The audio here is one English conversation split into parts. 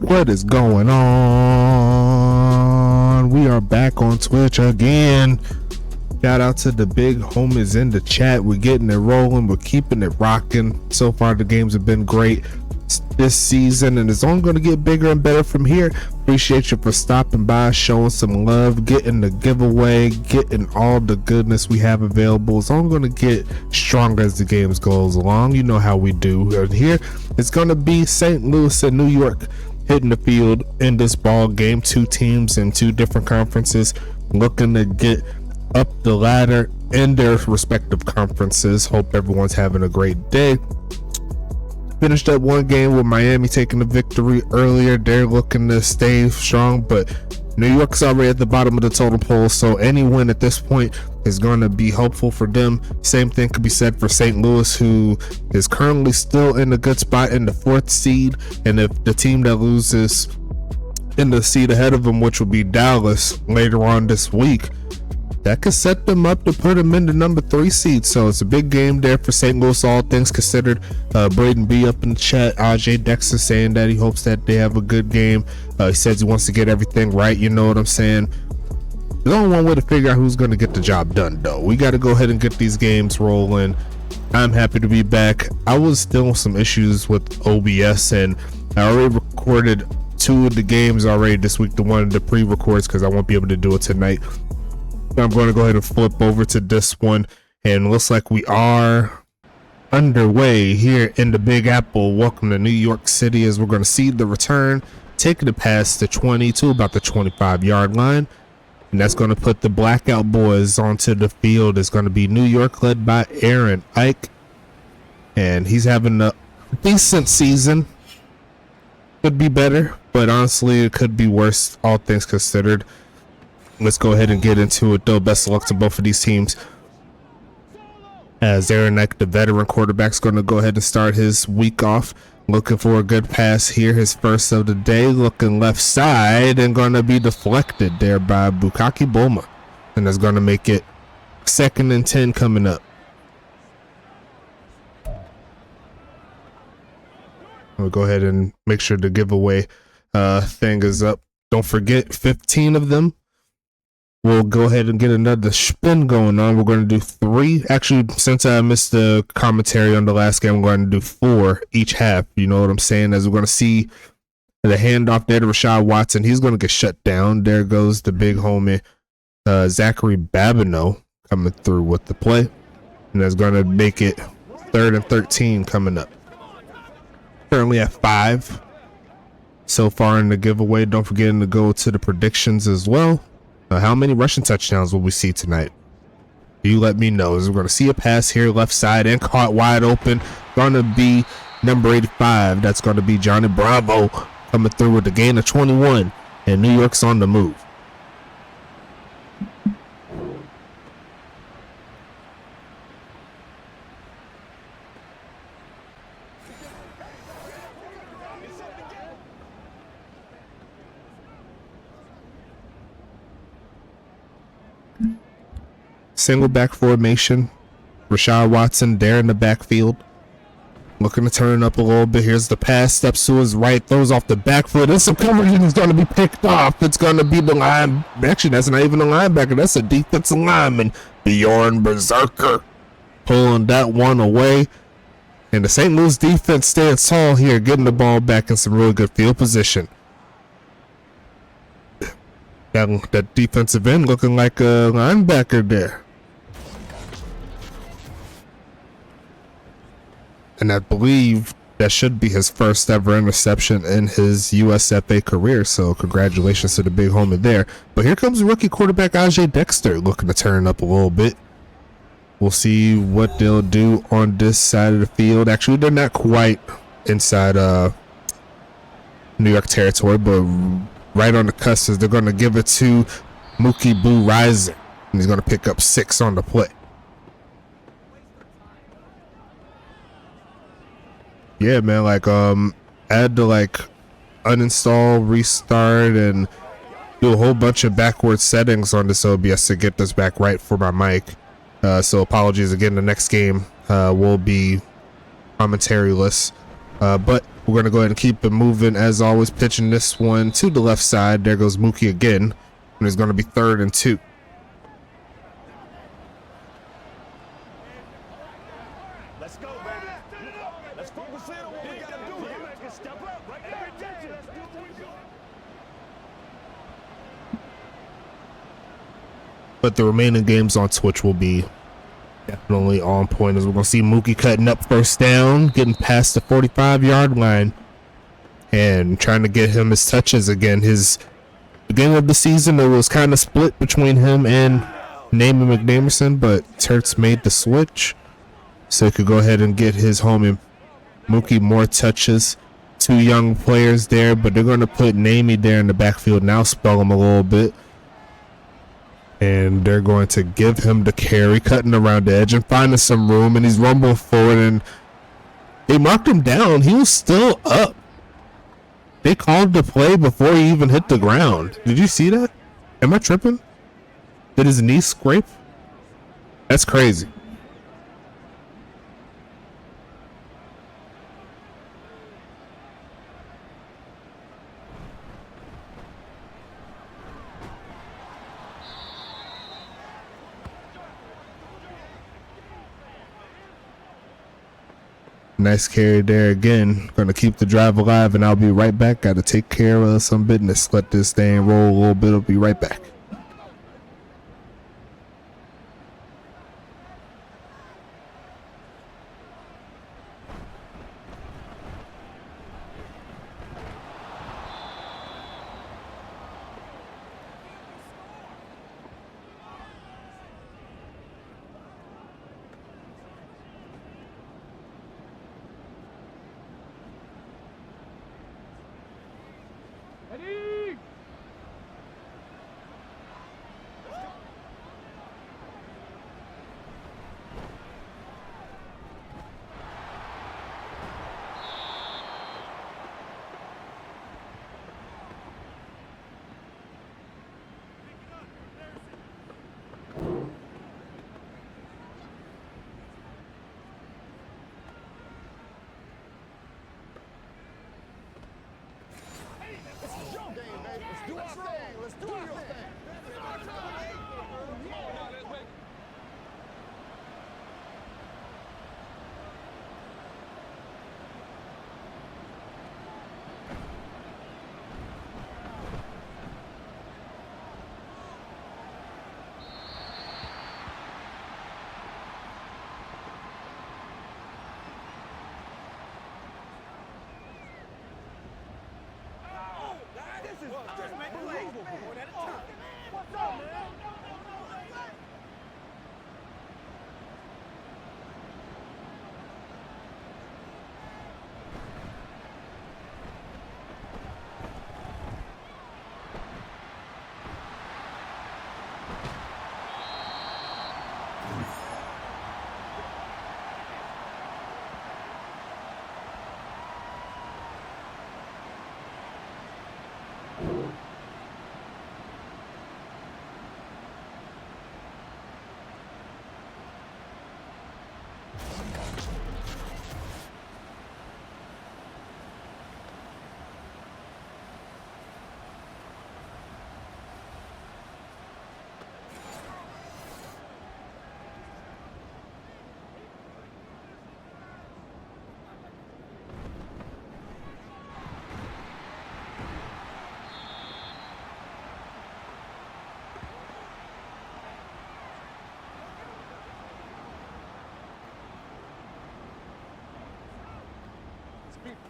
What is going on? We are back on Twitch again. Shout out to the big homies in the chat. We're getting it rolling. We're keeping it rocking. So far, the games have been great this season, and it's only going to get bigger and better from here. Appreciate you for stopping by, showing some love, getting the giveaway, getting all the goodness we have available. It's only going to get stronger as the games goes along. You know how we do. And here, it's going to be St. Louis and New York hitting the field in this ball game. Two teams in two different conferences looking to get up the ladder in their respective conferences. Hope everyone's having a great day. Finished up one game with Miami taking the victory earlier. They're looking to stay strong, but New York's already at the bottom of the total poll, so any win at this point is going to be hopeful for them. Same thing could be said for St. Louis, who is currently still in a good spot in the 4th seed, and if the team that loses in the seed ahead of them, which will be Dallas later on this week, that could set them up to put them in the number 3 seed. So it's a big game there for St. Louis, all things considered. Braden B up in the chat, Ajay Dexter saying that he hopes that they have a good game. He says he wants to get everything right. You know what I'm saying? There's only one way to figure out who's going to get the job done, though. We got to go ahead and get these games rolling. I'm happy to be back. I was still with some issues with OBS, and I already recorded 2 of the games already this week, the one of the pre-records, because I won't be able to do it tonight. I'm going to go ahead and flip over to this one, and looks like we are underway here in the Big Apple. Welcome to New York City, as we're going to see the return, taking the pass to 20 to about the 25-yard line, and that's going to put the Blackout Boys onto the field. It's going to be New York led by Aaron Ike, and he's having a decent season. Could be better, but honestly it could be worse, all things considered. Let's go ahead and get into it, though. Best of luck to both of these teams, as Aaron Ike, the veteran quarterback, is going to go ahead and start his week off. Looking for a good pass here, his first of the day, looking left side, and going to be deflected there by Bukaki Boma, and that's going to make it 2nd and 10 coming up. We'll go ahead and make sure the giveaway thing is up. Don't forget, 15 of them. We'll go ahead and get another spin going on. We're going to do 3. Actually, since I missed the commentary on the last game, we're going to do 4 each half. You know what I'm saying? As we're going to see the handoff there to Rashad Watson. He's going to get shut down. There goes the big homie, Zachary Babineau, coming through with the play. And that's going to make it 3rd and 13 coming up. Currently at 5 so far in the giveaway. Don't forget to go to the predictions as well. How many rushing touchdowns will we see tonight? You let me know. As we're going to see a pass here left side and caught wide open. Going to be number 85. That's going to be Johnny Bravo coming through with the gain of 21. And New York's on the move. Single back formation. Rashad Watson there in the backfield, looking to turn up a little bit. Here's the pass, steps to his right, throws off the back foot. It's some coverage, and it's going to be picked off. It's going to be the line. Actually, that's not even a linebacker. That's a defensive lineman, Bjorn Berserker, pulling that one away. And the St. Louis defense stands tall here, getting the ball back in some really good field position. That defensive end looking like a linebacker there. And I believe that should be his first ever interception in his USFA career. So congratulations to the big homie there. But here comes rookie quarterback Ajay Dexter, looking to turn up a little bit. We'll see what they'll do on this side of the field. Actually, they're not quite inside New York territory, but right on the cusp. They're going to give it to Mookie Boo Rising, and he's going to pick up 6 on the play. Yeah, man, like I had to like uninstall, restart, and do a whole bunch of backward settings on this OBS to get this back right for my mic. So apologies again. The next game will be commentary-less, but We're going to go ahead and keep it moving. As always, pitching this one to the left side. There goes Mookie again. And it's going to be 3rd and 2. Let's go, baby. Let's focus in on what we gotta do here. Step up, right there. But the remaining games on Twitch will be definitely on point, as we're going to see Mookie cutting up 1st down, getting past the 45-yard line, and trying to get him his touches again. His beginning of the season, it was kind of split between him and Naaman McNamerson, but Tertz made the switch, so he could go ahead and get his homie Mookie more touches. 2 young players there, but they're going to put Namey there in the backfield now, spell him a little bit. And they're going to give him the carry, cutting around the edge and finding some room, and he's rumbling forward, and they marked him down. He was still up. They called the play before he even hit the ground. Did you see that? Am I tripping? Did his knee scrape? That's crazy. Nice carry there again. Gonna keep the drive alive, and I'll be right back. Gotta take care of some business. Let this thing roll a little bit. I'll be right back.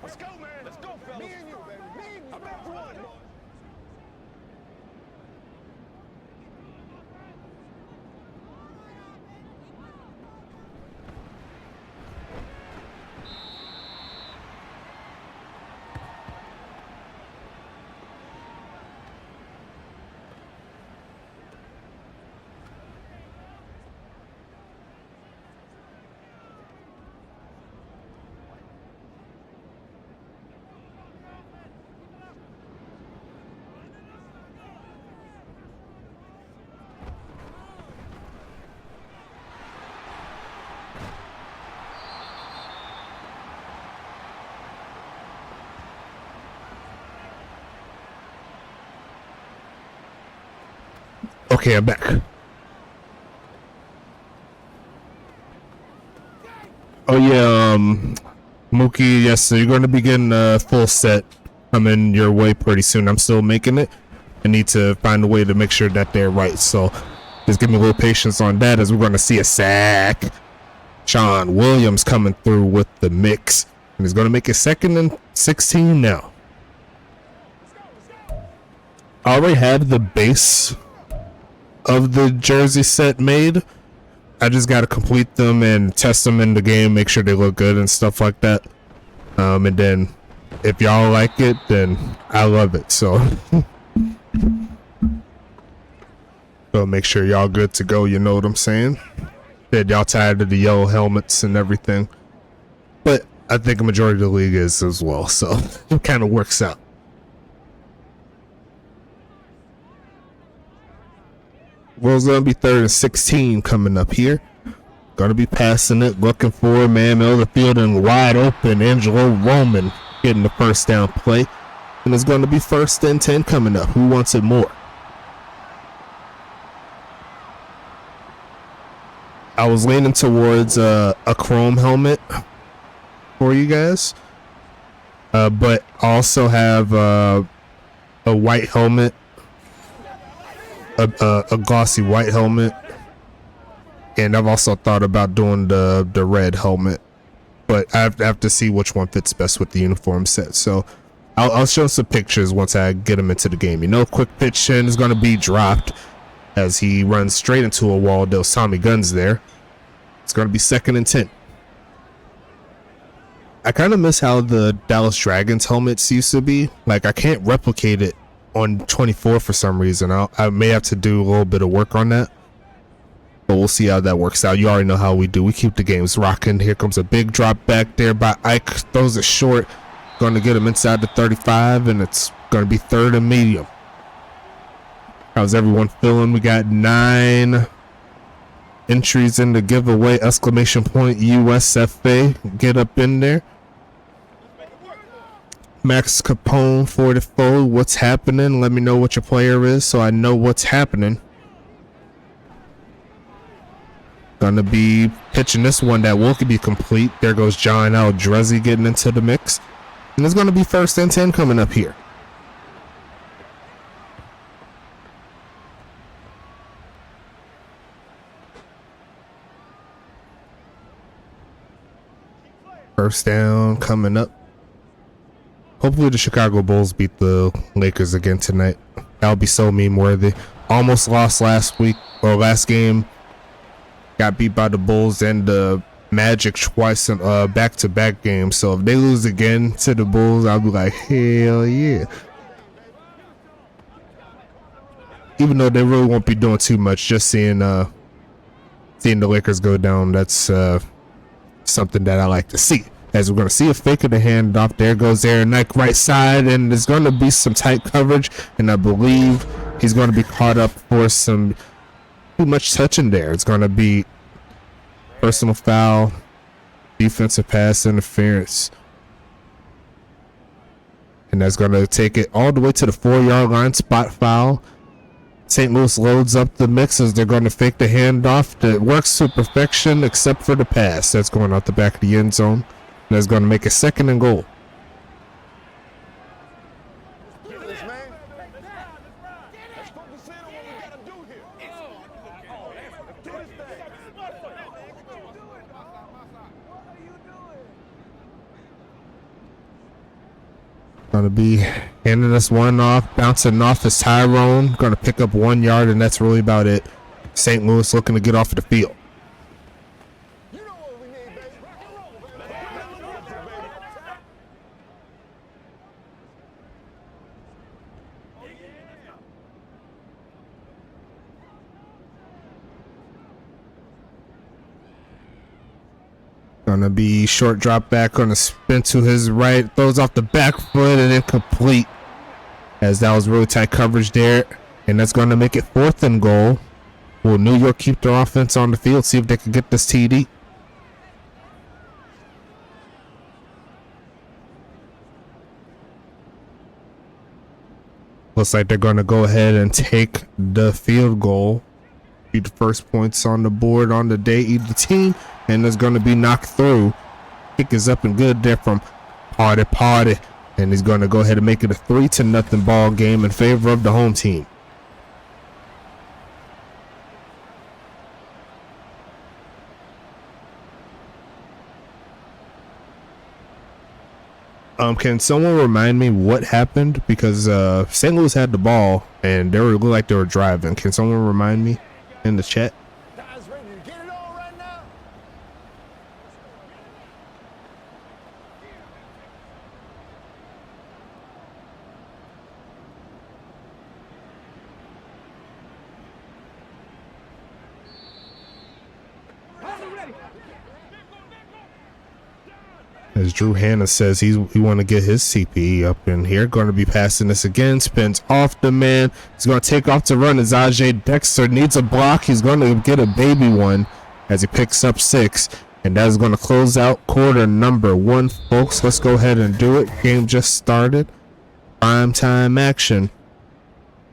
Let's go, man. Let's go, fellas. Me and you, baby. Me and you. I'm at one. Okay, I'm back. Oh yeah, Mookie, yes, so you're going to be getting a full set coming your way pretty soon. I'm still making it. I need to find a way to make sure that they're right. So just give me a little patience on that as we're going to see a sack. Sean Williams coming through with the mix. And he's going to make it 2nd and 16 now. I already have the base of the jersey set made. I just got to complete them and test them in the game, make sure they look good and stuff like that. And then if y'all like it, then I love it. So make sure y'all good to go. You know what I'm saying? That y'all tired of the yellow helmets and everything. But I think a majority of the league is as well. So it kind of works out. Will's going to be 3rd and 16 coming up here. Going to be passing it, looking for a man, middle of the field and wide open. Angelo Roman getting the first down play. And it's going to be 1st and 10 coming up. Who wants it more? I was leaning towards a chrome helmet for you guys. But also have a white helmet. A glossy white helmet, and I've also thought about doing the red helmet, but I have to see which one fits best with the uniform set. So I'll show some pictures once I get him into the game. You know, quick pitch in is going to be dropped as he runs straight into a wall. Those Tommy guns there. It's going to be 2nd and 10. I kind of miss how the Dallas Dragons helmets used to be. Like, I can't replicate it on 24 for some reason. I may have to do a little bit of work on that, but we'll see how that works out. You already know how we do. We keep the games rocking. Here comes a big drop back there by Ike. Throws it short. Going to get him inside the 35, and it's going to be 3rd and medium. How's everyone feeling? We got 9 entries in the giveaway. Exclamation point USFA. Get up in there. Max Capone 44, what's happening? Let me know what your player is so I know what's happening. Gonna be pitching this one that will be complete. There goes John Aldrezzi getting into the mix. And it's gonna be 1st and 10 coming up here. First down coming up. Hopefully the Chicago Bulls beat the Lakers again tonight. That would be so meme-worthy. Almost lost last game. Got beat by the Bulls and the Magic twice in back-to-back games. So if they lose again to the Bulls, I'll be like, hell yeah. Even though they really won't be doing too much, just seeing the Lakers go down, that's something that I like to see. As we're going to see a fake of the handoff. There goes Aaron Nike right side, and there's going to be some tight coverage, and I believe he's going to be caught up for some too much touching there. It's going to be personal foul, defensive pass interference, and that's going to take it all the way to the 4-yard line. Spot foul. St. Louis loads up the mixes. They're going to fake the handoff. That works to perfection except for the pass. That's going out the back of the end zone. That's going to make a 2nd and goal. Going to be handing us one off, bouncing off is Tyrone. Going to pick up 1 yard, and that's really about it. St. Louis looking to get off the field. Gonna be short drop back, gonna spin to his right, throws off the back foot and incomplete, as that was really tight coverage there, and that's gonna make it 4th and goal. Will New York keep their offense on the field, see if they can get this TD? Looks like they're going to go ahead and take the field goal. Be the first points on the board on the day, either team, and it's going to be knocked through. Kick is up and good there from Party. And he's going to go ahead and make it a 3-0 ball game in favor of the home team. Can someone remind me what happened? Because St. Louis had the ball and they looked like they were driving. Can someone remind me in the chat? Guys ready to get it on right now? As Drew Hanna says, he want to get his CPE up in here. Going to be passing this again. Spins off the man. He's going to take off to run as Ajay Dexter needs a block. He's going to get a baby one as he picks up 6. And that is going to close out quarter number 1, folks. Let's go ahead and do it. Game just started. Prime time action.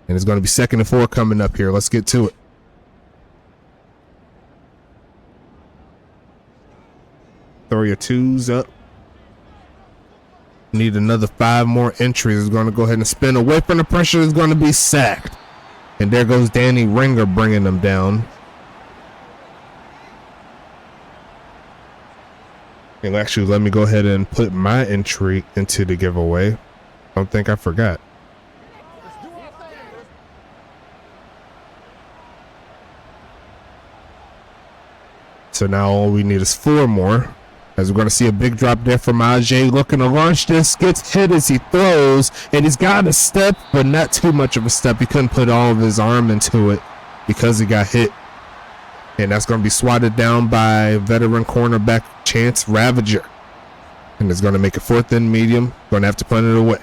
And it's going to be 2nd and 4 coming up here. Let's get to it. Throw your 2s up. Need another 5 more entries. Is going to go ahead and spin away from the pressure. Is going to be sacked. And there goes Danny Ringer bringing them down. And actually, let me go ahead and put my entry into the giveaway. Don't think I forgot. So now all we need is 4 more. As we're going to see a big drop there from Ajay looking to launch this. Gets hit as he throws. And he's got a step, but not too much of a step. He couldn't put all of his arm into it because he got hit. And that's going to be swatted down by veteran cornerback Chance Ravager. And it's going to make it 4th and medium. Going to have to punt it away.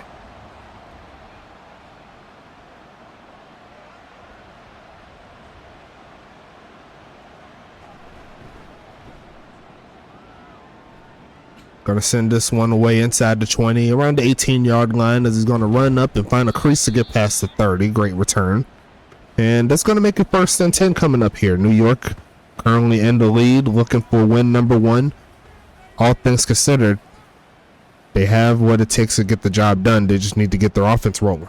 Going to send this one away inside the 20, around the 18-yard line, as he's going to run up and find a crease to get past the 30. Great return. And that's going to make it 1st and 10 coming up here. New York currently in the lead, looking for win number 1. All things considered, they have what it takes to get the job done. They just need to get their offense rolling.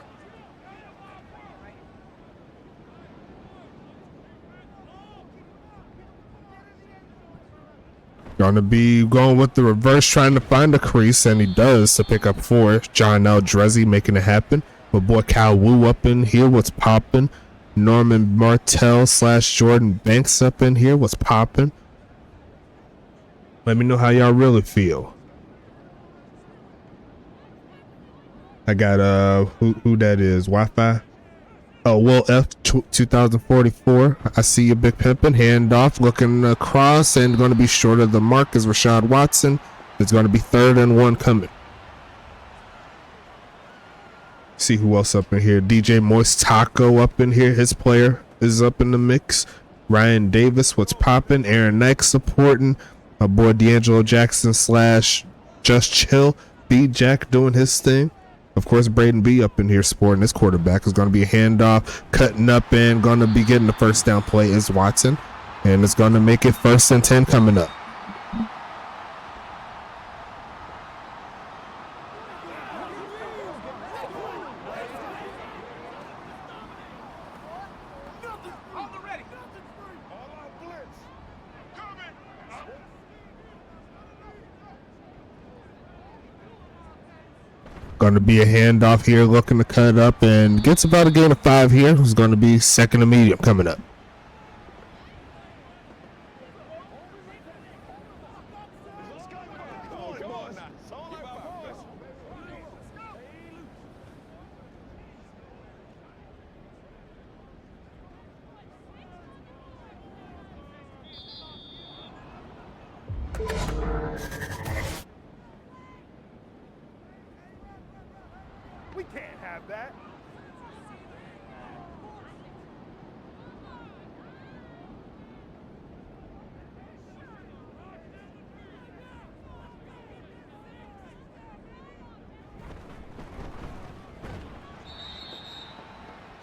Going to be going with the reverse, trying to find a crease, and he does to pick up 4. John L. Drezzy making it happen. My boy Kyle Wu up in here. What's popping? Norman Martell / Jordan Banks up in here. What's popping? Let me know how y'all really feel. I got who that is? Wi-Fi. Oh, Will F 2044. I see you, Big Pimpin'. Handoff, looking across, and going to be short of the mark is Rashad Watson. It's going to be 3rd and 1 coming. See who else up in here. DJ Moist Taco up in here. His player is up in the mix. Ryan Davis, what's popping? Aaron Knight supporting. My boy D'Angelo Jackson / Just Chill. B Jack doing his thing. Of course, Braden B up in here supporting this quarterback. Is going to be a handoff, cutting up, and going to be getting the 1st down play is Watson. And it's going to make it 1st and 10 coming up. Going to be a handoff here, looking to cut up, and gets about a gain of 5 here. It's going to be 2nd and medium coming up. We can't have that.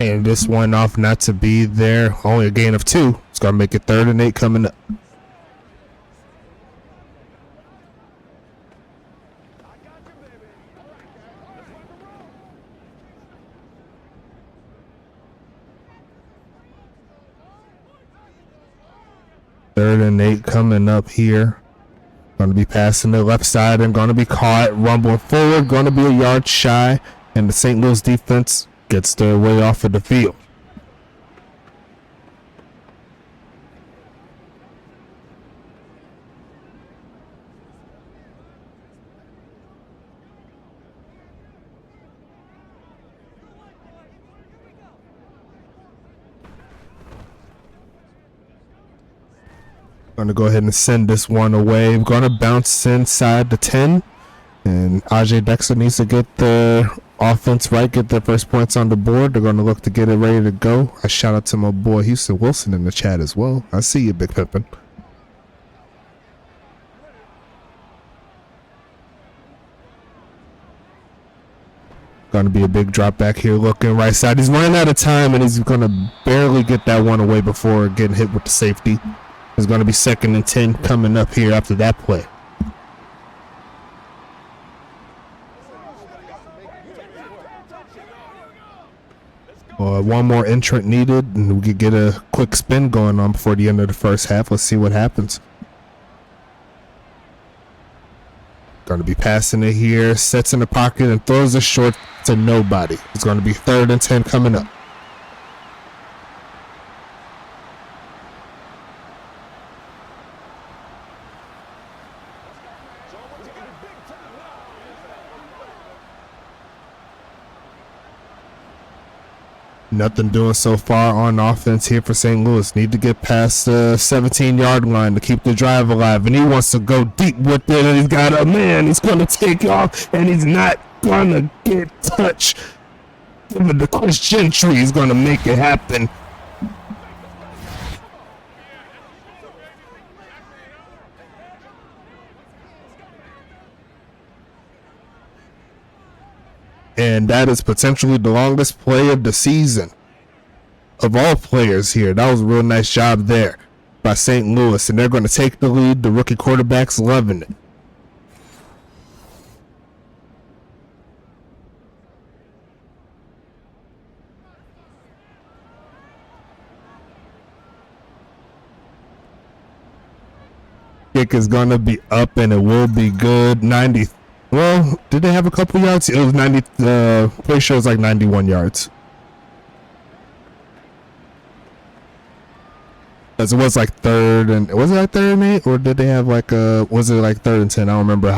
And this one off not to be there. Only a gain of 2. It's going to make it 3rd and 8 coming up. Third and 8 coming up here. Going to be passing the left side and going to be caught. Rumbling forward. Going to be a yard shy. And the St. Louis defense gets their way off of the field. Going to go ahead and send this one away. We're going to bounce inside the 10. And Ajay Dexter needs to get the offense right, get their first points on the board. They're going to look to get it ready to go. I shout out to my boy Houston Wilson in the chat as well. I see you, Big Pippin. Going to be a big drop back here looking right side. He's running out of time and he's going to barely get that one away before getting hit with the safety. It's going to be 2nd and 10 coming up here after that play. One more entrant needed, and we could get a quick spin going on before the end of the first half. Let's see what happens. Going to be passing it here, sets in the pocket, and throws it short to nobody. It's going to be 3rd and 10 coming up. Nothing doing so far on offense here for St. Louis. Need to get past the 17-yard line to keep the drive alive. And he wants to go deep with it. And he's got a man. He's going to take off. And he's not going to get touched. Give it to Chris Gentry. He's going to make it happen. And that is potentially the longest play of the season of all players here. That was a real nice job there by St. Louis. And they're going to take the lead. The rookie quarterback's loving it. Kick is going to be up and it will be good. 90. Well, did they have a couple yards? It was 90. Pretty sure it was like 91 yards. Because it was like 3rd and was it like 3rd and 8, or did they have like was it like 3rd and 10? I don't remember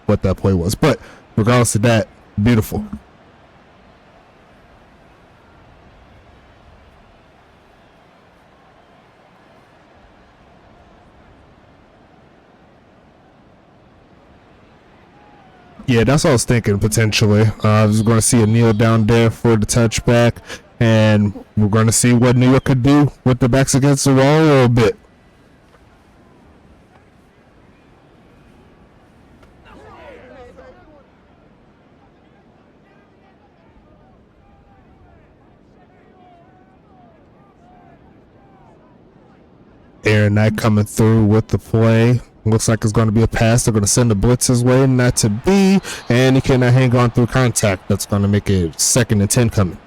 what that play was, but regardless of that, beautiful. Yeah, that's what I was thinking, potentially. I was going to see a kneel down there for the touchback, and we're going to see what New York could do with the backs against the wall a little bit. Aaron Knight coming through with the play. Looks like it's going to be a pass. They're going to send the blitz his way, not to be, and he cannot hang on through contact. That's going to make it 2nd and 10 coming.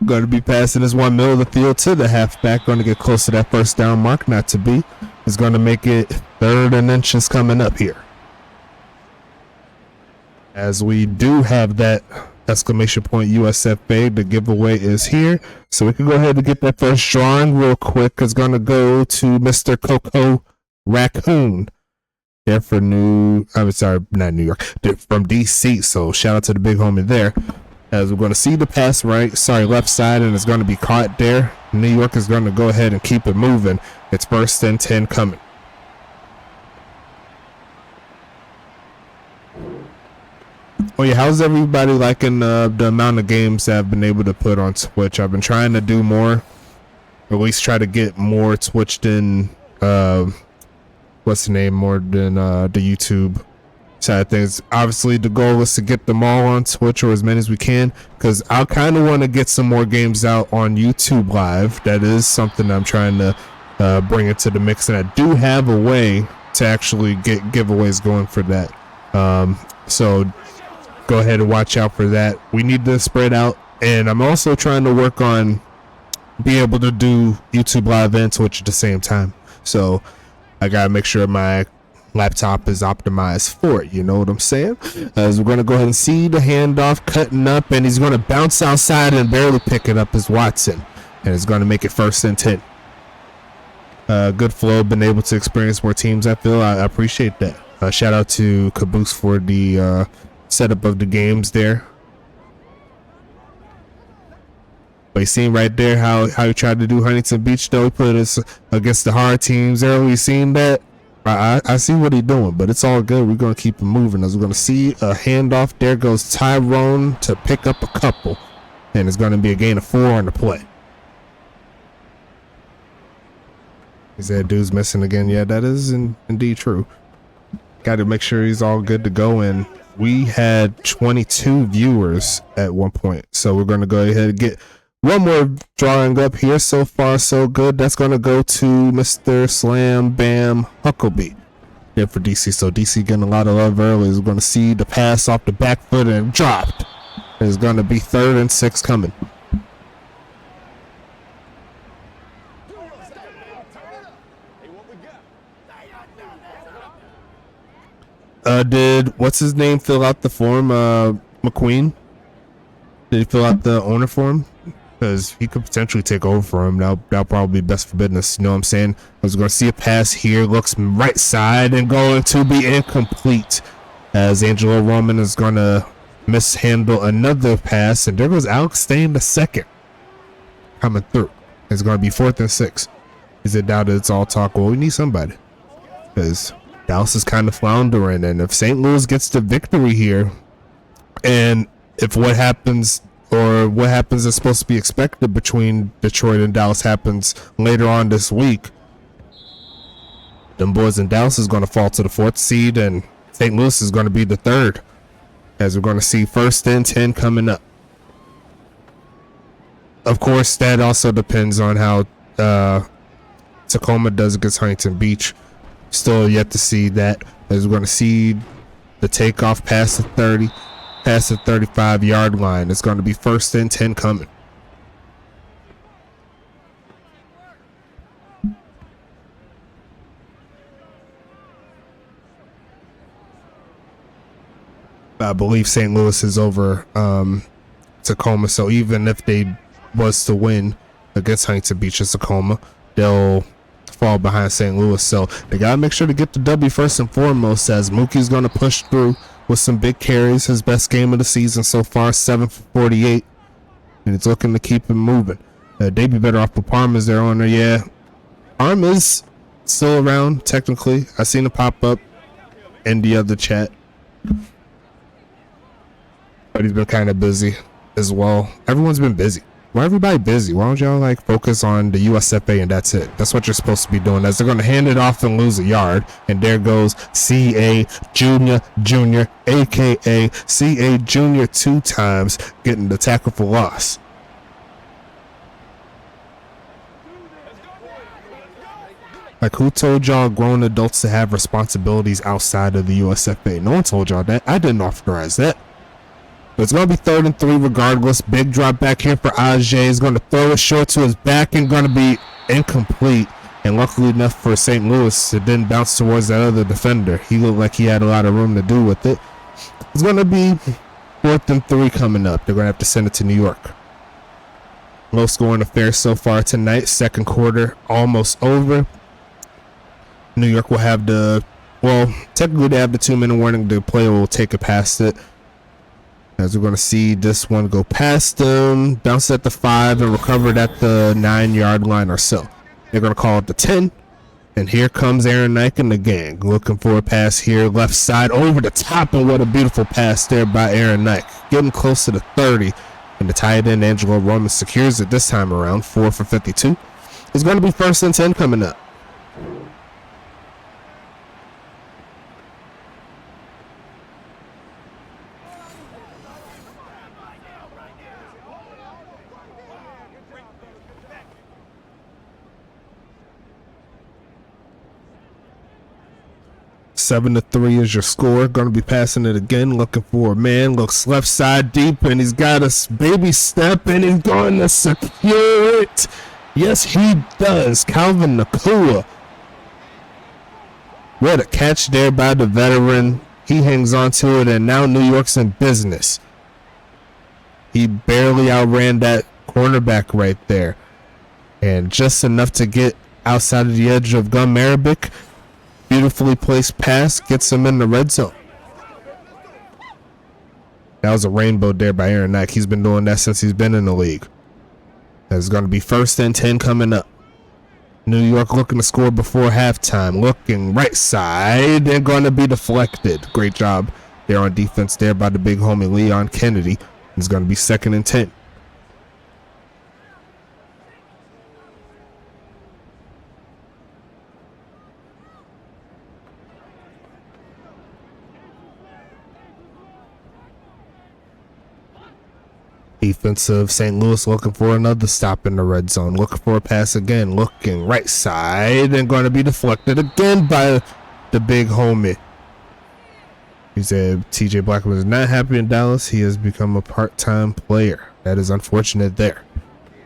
Going to be passing this one middle of the field to the halfback. Going to get close to that first down mark, not to be. Is going to make it 3rd and inches coming up here. As we do have that exclamation point USFA, the giveaway is here. So we can go ahead and get that first drawing real quick. It's going to go to Mr. Coco Raccoon. There for not New York. From DC. So shout out to the big homie there. As we're going to see the pass left side, and it's going to be caught there. New York is going to go ahead and keep it moving. It's 1st and 10 coming. Oh yeah, how's everybody liking the amount of games that I've been able to put on Twitch? I've been trying to do more, or at least try to get more Twitch than what's the name, more than the YouTube side of things. Obviously the goal is to get them all on Twitch, or as many as we can, because I kind of want to get some more games out on YouTube Live. That is something I'm trying to bring into the mix, and I do have a way to actually get giveaways going for that. So go ahead and watch out for that. We need to spread out, and I'm also trying to work on being able to do YouTube Live and Twitch at the same time. So I gotta make sure my laptop is optimized for it, you know what I'm saying? As we're gonna go ahead and see the handoff cutting up, and he's gonna bounce outside and barely pick it up as Watson, and it's gonna make it 1st and 10. Good flow, been able to experience more teams. I feel I appreciate that. Shout out to Caboose for the setup of the games there. But you seen right there how he tried to do Huntington Beach though. He put us against the hard teams early. You seen that? I see what he's doing, but it's all good. We're going to keep him moving. As we're going to see a handoff. There goes Tyrone to pick up a couple, and it's going to be a gain of 4 on the play. Is that dude's missing again? Yeah, that is indeed true. Got to make sure he's all good to go. And we had 22 viewers at one point, so we're going to go ahead and get one more drawing up here. So far so good. That's going to go to Mr. Slam Bam Huckabee here for DC. So DC getting a lot of love early. We're going to see the pass off the back foot and dropped. It's going to be 3rd and 6 coming. Did what's his name fill out the form? McQueen? Did he fill out the owner form? Because he could potentially take over for him. That'll probably be best for business. You know what I'm saying? I was going to see a pass here. Looks right side and going to be incomplete, as Angelo Roman is going to mishandle another pass. And there goes Alex Stain the second coming through. It's going to be 4th and 6. Is it doubted it's all talk? Well, we need somebody, because Dallas is kind of floundering. And if St. Louis gets the victory here, and if what happens is supposed to be expected between Detroit and Dallas happens later on this week, them boys in Dallas is going to fall to the 4th seed, and St. Louis is going to be the 3rd, as we're going to see 1st and 10 coming up. Of course, that also depends on how Tacoma does against Huntington Beach. Still yet to see that, as we're going to see the takeoff past the 30, past the 35-yard line. It's going to be 1st and 10 coming. I believe St. Louis is over Tacoma, so even if they was to win against Huntington Beach and Tacoma, they'll fall behind St. Louis. So they gotta make sure to get the W first and foremost, as Mookie's gonna push through with some big carries. His best game of the season so far, 7 for 48, and it's looking to keep him moving. They'd be better off with Parma's their owner. Yeah, Parma is still around technically. I seen it pop up in the other chat, but he's been kind of busy as well. Everyone's been busy. Why everybody busy? Why don't y'all like focus on the USFA and that's it? That's what you're supposed to be doing. As they're going to hand it off and lose a yard, and there goes CA Junior, aka CA Junior 2 times, getting the tackle for loss. Like, who told y'all grown adults to have responsibilities outside of the USFA? No one told y'all that. I didn't authorize that. But it's going to be 3rd and 3 regardless. Big drop back here for Ajay. He's going to throw it short to his back and going to be incomplete. And luckily enough for St. Louis, it didn't bounce towards that other defender. He looked like he had a lot of room to do with it. It's going to be 4th and 3 coming up. They're going to have to send it to New York. Low scoring affair so far tonight. Second quarter almost over. New York will have technically they have the 2-minute warning. The player will take it past it. As we're going to see this one go past them, bounce at the 5, and recovered at the 9-yard line or so. They're going to call it the 10. And here comes Aaron Knight and the gang. Looking for a pass here, left side over the top, and what a beautiful pass there by Aaron Knight. Getting close to the 30, and the tight end Angelo Roman secures it this time around. 4 for 52. It's going to be 1st and 10 coming up. Seven to 3 is your score. Going to be passing it again. Looking for a man. Looks left side deep, and he's got a baby step, and he's going to secure it. Yes, he does. Calvin Nakua. What a catch there by the veteran. He hangs on to it, and now New York's in business. He barely outran that cornerback right there, and just enough to get outside of the edge of Gun Marabic. Beautifully placed pass gets him in the red zone. That was a rainbow there by Aaron Knight. He's been doing that since he's been in the league. That's going to be 1st and 10 coming up. New York looking to score before halftime. Looking right side. They're going to be deflected. Great job there on defense there by the big homie Leon Kennedy. It's going to be 2nd and 10. Defensive St. Louis looking for another stop in the red zone. Looking for a pass again. Looking right side and going to be deflected again by the big homie. He said TJ Blackman is not happy in Dallas. He has become a part-time player. That is unfortunate there.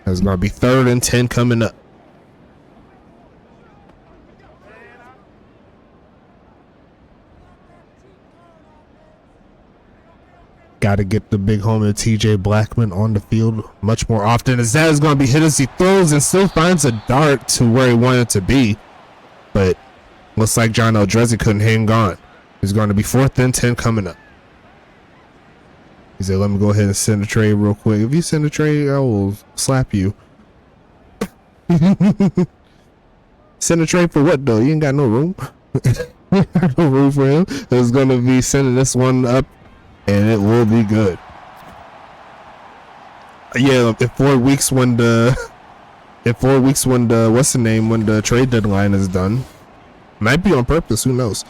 That's going to be 3rd and 10 coming up. Got to get the big homie TJ Blackman on the field much more often, as that is going to be hit as he throws and still finds a dart to where he wanted to be. But looks like John Eldrezi couldn't hang on. It's going to be 4th and 10 coming up. He said, let me go ahead and send a trade real quick. If you send a trade, I will slap you. Send a trade for what, though? You ain't got no room. You got no room for him. It's going to be sending this one up, and it will be good. Yeah, in 4 weeks when the what's the name, when the trade deadline is done, might be on purpose, who knows.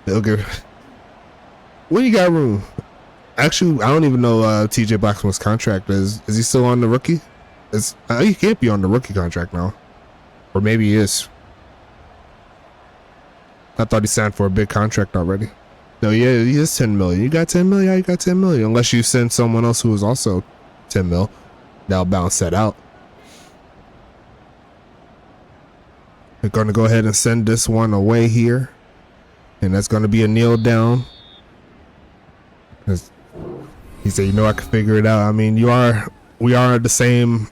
Okay, when you got room? Actually, I don't even know TJ Blackman's contract is he still on the rookie? He can't be on the rookie contract now, or maybe he is. I thought he signed for a big contract already. No, yeah, he is 10 million. You got 10 million? Yeah, you got 10 million. Unless you send someone else who is also 10 mil. That'll balance that out. We're going to go ahead and send this one away here. And that's going to be a kneel down. He said, you know, I can figure it out. I mean, we are the same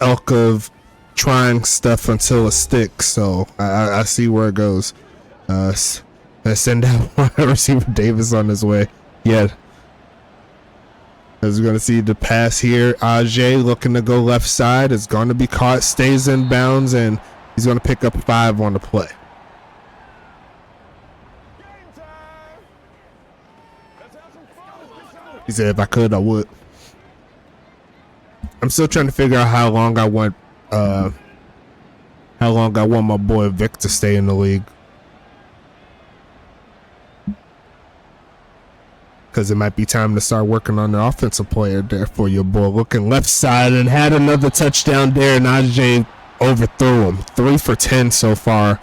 ilk of trying stuff until it sticks. So I see where it goes. Send out receiver Davis on his way. Yeah. As we're going to see the pass here. Ajay looking to go left side. It's going to be caught. Stays in bounds. And he's going to pick up 5 on the play. He said, if I could, I would. I'm still trying to figure out how long I want my boy Vic to stay in the league. Because it might be time to start working on the offensive player there for your boy. Looking left side and had another touchdown there. Najee overthrew him. 3 for 10 so far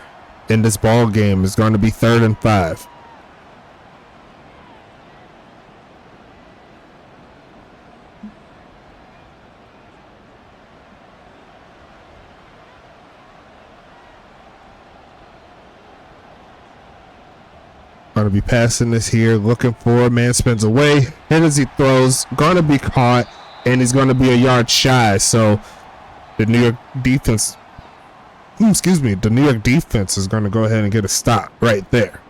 in this ball game. It's going to be 3rd and 5. Going to be passing this here, looking for a man, spins away, hit as he throws, going to be caught, and he's going to be a yard shy. So the New York defense, the New York defense is going to go ahead and get a stop right there.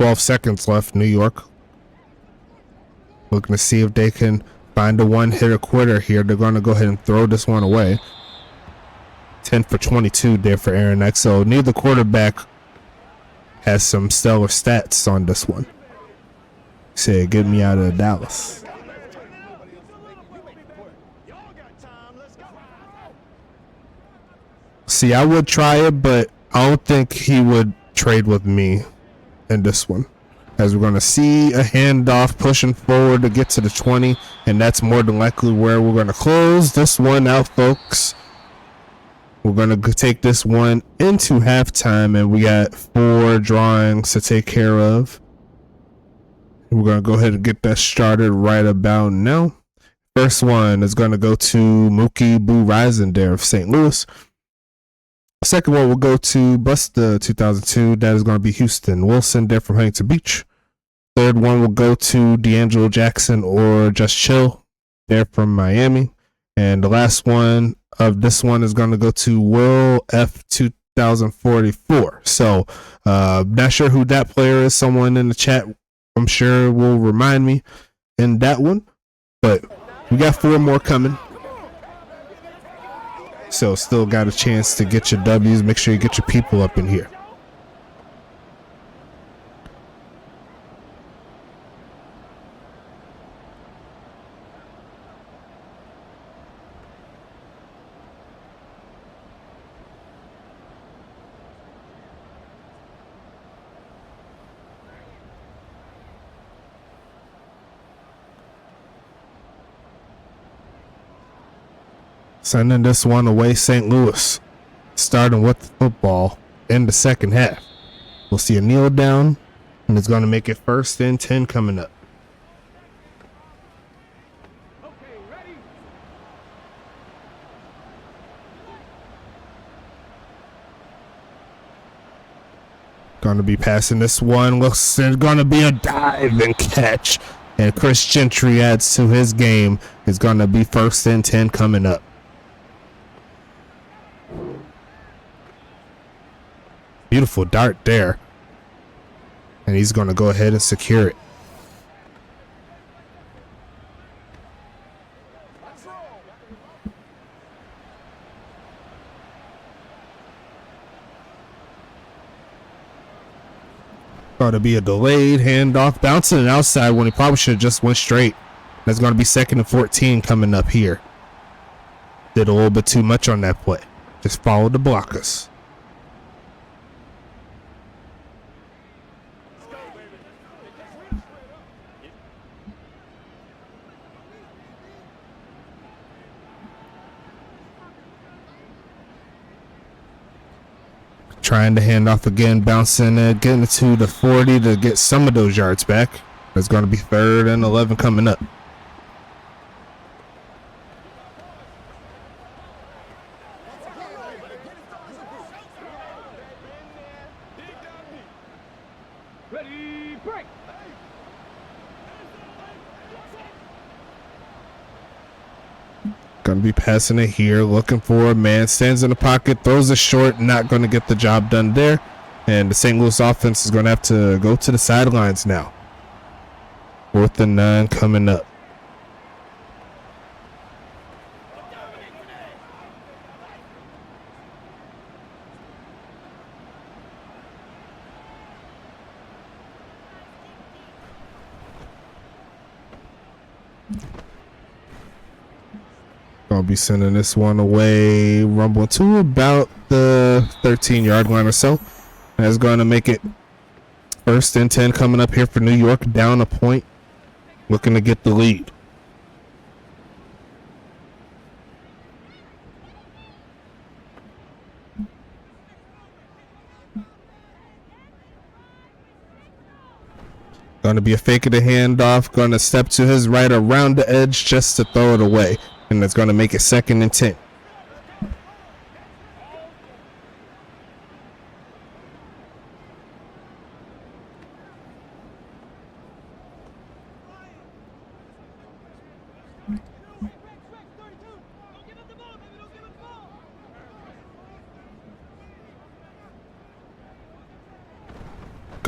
12 seconds left. New York looking to see if they can find a one-hitter quitter here. They're going to go ahead and throw this one away. 10 for 22 there for Aaron X. So neither quarterback has some stellar stats on this one. Said, get me out of Dallas. See, I would try it, but I don't think he would trade with me in this one. As we're going to see a handoff pushing forward to get to the 20, and that's more than likely where we're going to close this one out, folks. We're going to take this one into halftime, and we got 4 drawings to take care of. We're going to go ahead and get that started right about now. First one is going to go to Mookie Boo Rising there of St. Louis. Second one will go to Busta 2002. That is going to be Houston Wilson there from Huntington Beach. Third one will go to D'Angelo Jackson or Just Chill there from Miami. And the last one of this one is going to go to Will F 2044. So, not sure who that player is. Someone in the chat, I'm sure, will remind me in that one. But we got 4 more coming. So still got a chance to get your W's. Make sure you get your people up in here. Sending this one away, St. Louis, starting with the football in the second half. We'll see a kneel down, and it's going to make it 1st and 10 coming up. Going to be passing this one. Looks there's going to be a dive and catch, and Chris Gentry adds to his game. It's going to be 1st and 10 coming up. Beautiful dart there. And he's going to go ahead and secure it. Going to be a delayed handoff. Bouncing it outside when he probably should have just went straight. That's going to be 2nd and 14 coming up here. Did a little bit too much on that play. Just followed the blockers. Trying to hand off again, bouncing it, getting it to the 40 to get some of those yards back. It's going to be 3rd and 11 coming up. Ready, break. Going to be passing it here, looking for a man, stands in the pocket, throws it short, not going to get the job done there. And the St. Louis offense is going to have to go to the sidelines now. 4th and 9 coming up. I'll be sending this one away, rumble to about the 13-yard line or so. That's going to make it 1st and 10 coming up here for New York, down a point, looking to get the lead. Going to be a fake of the handoff, going to step to his right around the edge just to throw it away. And it's going to make it 2nd and 10.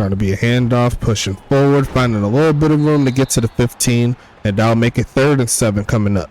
Gonna be a handoff, pushing forward, finding a little bit of room to get to the 15, and that'll make it 3rd and 7 coming up.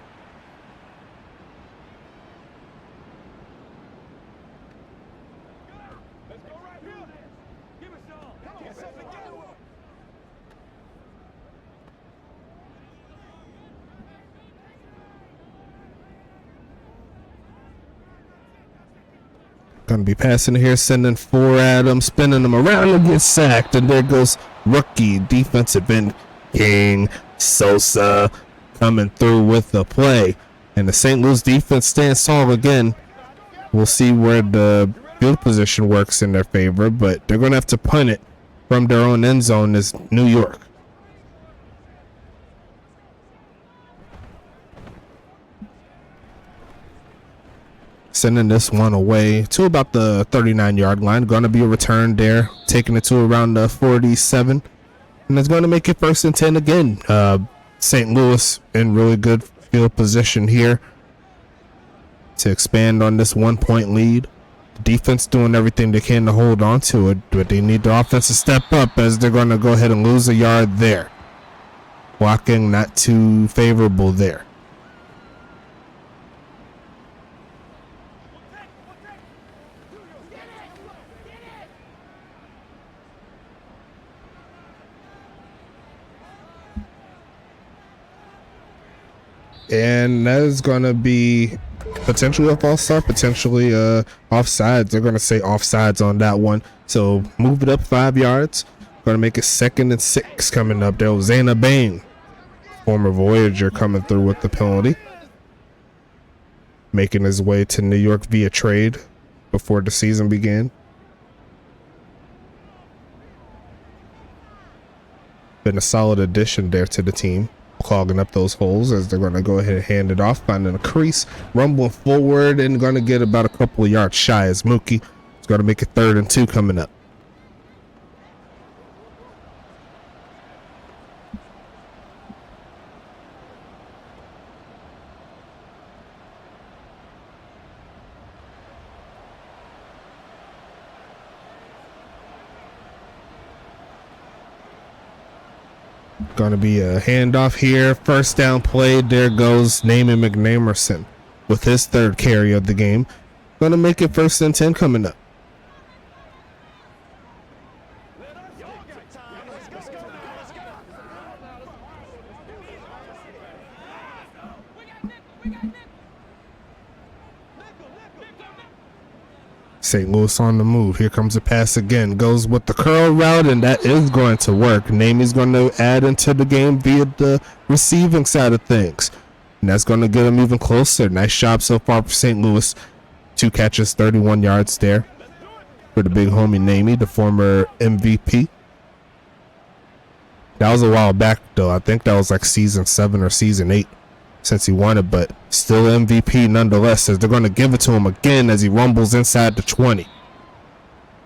Gonna be passing here, sending 4 at him, spinning him around and get sacked. And there goes rookie defensive end King Sosa coming through with the play. And the St. Louis defense stands tall again. We'll see where the field position works in their favor, but they're gonna have to punt it from their own end zone as New York. Sending this one away to about the 39-yard line. Going to be a return there, taking it to around the 47, and it's going to make it 1st and 10 again. St. Louis in really good field position here to expand on this 1-point lead. The defense doing everything they can to hold on to it, but they need the offense to step up as they're going to go ahead and lose a yard there. Blocking not too favorable there. And that is going to be potentially a false start, potentially offsides. They're going to say offsides on that one. So move it up 5 yards. Going to make it 2nd and 6 coming up. There was Zana Bain, former Voyager, coming through with the penalty. Making his way to New York via trade before the season began. Been a solid addition there to the team, clogging up those holes as they're going to go ahead and hand it off, finding a crease, rumbling forward, and going to get about a couple of yards shy as Mookie is going to make it 3rd and 2 coming up. Going to be a handoff here. 1st down play. There goes Naaman McNamerson with his 3rd carry of the game. Going to make it 1st and 10 coming up. St. Louis on the move. Here comes a pass again. Goes with the curl route, and that is going to work. Namey's going to add into the game via the receiving side of things. And that's going to get him even closer. Nice job so far for St. Louis. 2 catches, 31 yards there for the big homie Namey, the former MVP. That was a while back, though. I think that was like season 7 or season 8 since he won it, but still MVP nonetheless, as they're going to give it to him again as he rumbles inside the 20.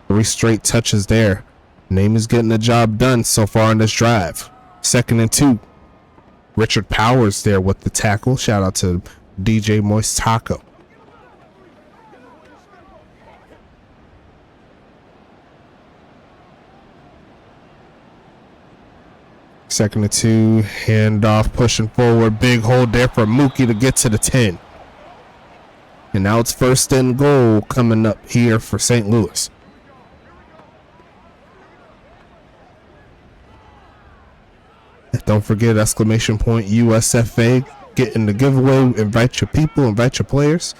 3 straight touches there. Namey's getting the job done so far on this drive. 2nd and 2. Richard Powers there with the tackle. Shout out to DJ Moist Taco. Second and 2, handoff, pushing forward, big hold there for Mookie to get to the 10. And now it's 1st and goal coming up here for St. Louis. Don't forget, exclamation point USFA, get in the giveaway, invite your people, invite your players.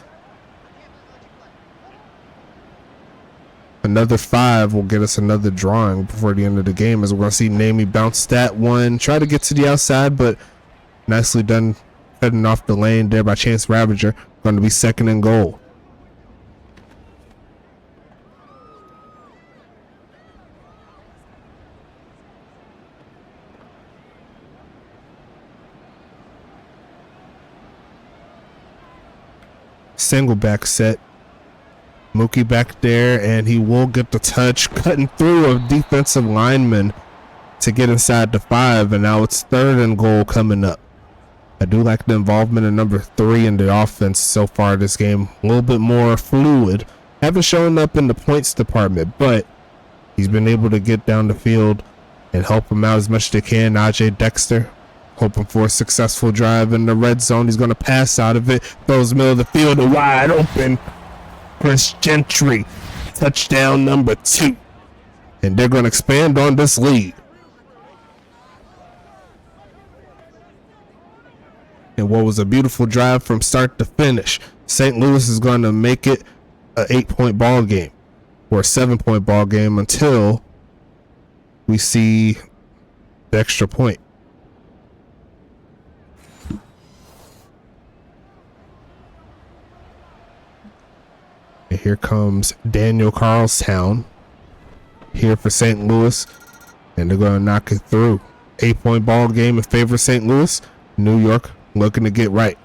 Another 5 will get us another drawing before the end of the game, as we're going to see Namey bounce that one. Try to get to the outside, but nicely done heading off the lane there by Chance Ravager. Going to be 2nd and goal. Single back set. Mookie back there, and he will get the touch, cutting through a defensive lineman to get inside the 5, and now it's 3rd and goal coming up. I do like the involvement of number 3 in the offense so far this game. A little bit more fluid. Haven't shown up in the points department, but He's been able to get down the field and help him out as much as they can. AJ Dexter hoping for a successful drive in the red zone. He's going to pass out of it. Throws middle of the field wide open. Chris Gentry. Touchdown number 2. And they're going to expand on this lead. And what was a beautiful drive from start to finish. St. Louis is going to make it an 8-point ball game or a 7-point ball game until we see the extra point. And here comes Daniel Carlstown here for St. Louis, and they're going to knock it through. 8-point ball game in favor of St. Louis. New York looking to get right.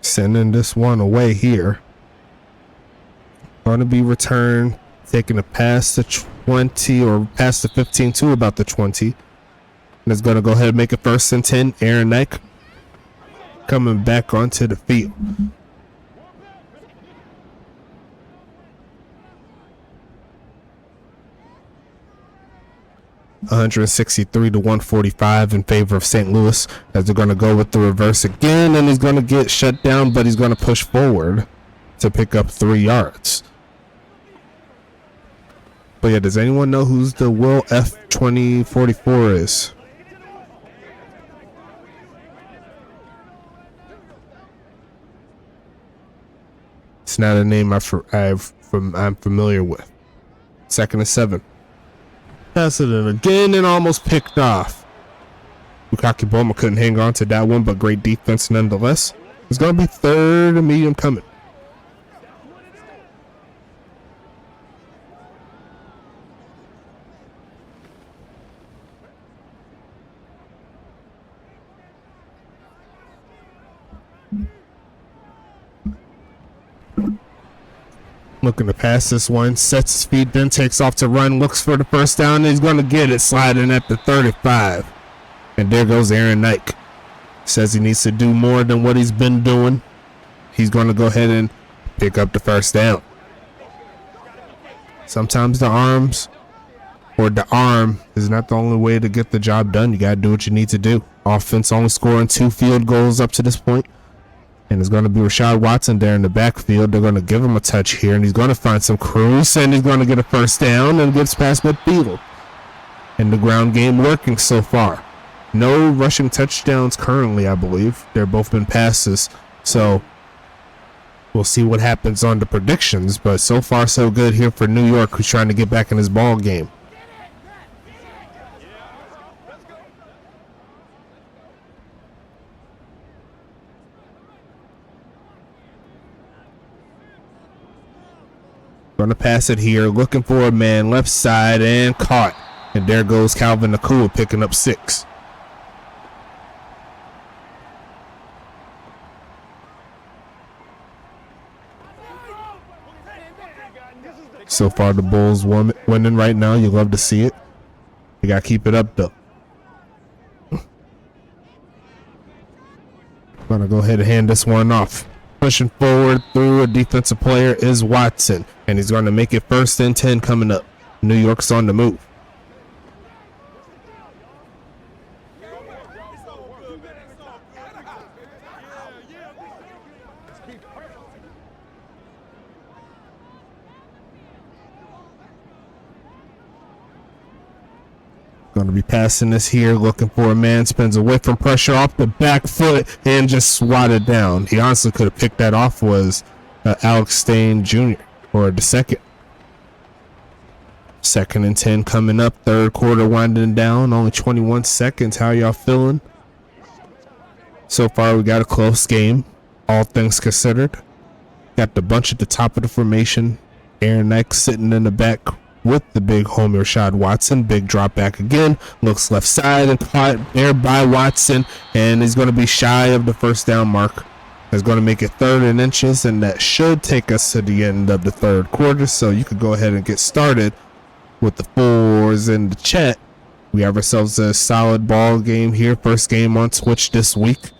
Sending this one away here. Going to be returned, taking it past the 20 or past the 15 to about the 20. And it's going to go ahead and make it 1st and 10. Aaron Knight coming back onto the field. $163 to $145 in favor of St. Louis, as they're going to go with the reverse again, and he's going to get shut down, but he's going to push forward to pick up 3 yards. But yeah, does anyone know who's the Will F2044 is? It's not a name I'm familiar with. 2nd and 7. Pass it in again and almost picked off. Bukaki Boma couldn't hang on to that one, but great defense nonetheless. It's going to be 3rd and medium coming. Looking to pass this one, sets his feet, then takes off to run, looks for the first down, and he's going to get it, sliding at the 35. And there goes Aaron Knight. Says he needs to do more than what he's been doing. He's going to go ahead and pick up the first down. Sometimes the arm is not the only way to get the job done. You got to do what you need to do. Offense only scoring 2 field goals up to this point. And it's going to be Rashad Watson there in the backfield. They're going to give him a touch here, and he's going to find some crews, and he's going to get a first down and gets past midfield. And the ground game working so far. No rushing touchdowns currently, I believe. They're both been passes. So we'll see what happens on the predictions, but so far so good here for New York, who's trying to get back in his ball game. Going to pass it here, looking for a man left side and caught. And there goes Calvin Nakua picking up 6. So far the Bulls winning right now. You love to see it. You got to keep it up though. Going to go ahead and hand this one off. Pushing forward through a defensive player is Watson, and he's going to make it 1st and 10 coming up. New York's on the move. Going to be passing this here, looking for a man, spins away from pressure off the back foot and just swatted down. He honestly could have picked that off, was Alex Stain Jr. or the second. 2nd and 10 coming up, 3rd quarter winding down, only 21 seconds. How y'all feeling? So far we got a close game, all things considered. Got the bunch at the top of the formation. Aaron Knight sitting in the back with the big homie Rashad Watson. Big drop back again. Looks left side and caught there by Watson. And he's going to be shy of the first down mark. It's going to make it 3rd and inches. And that should take us to the end of the 3rd quarter. So you could go ahead and get started with the 4s in the chat. We have ourselves a solid ball game here. First game on Twitch this week.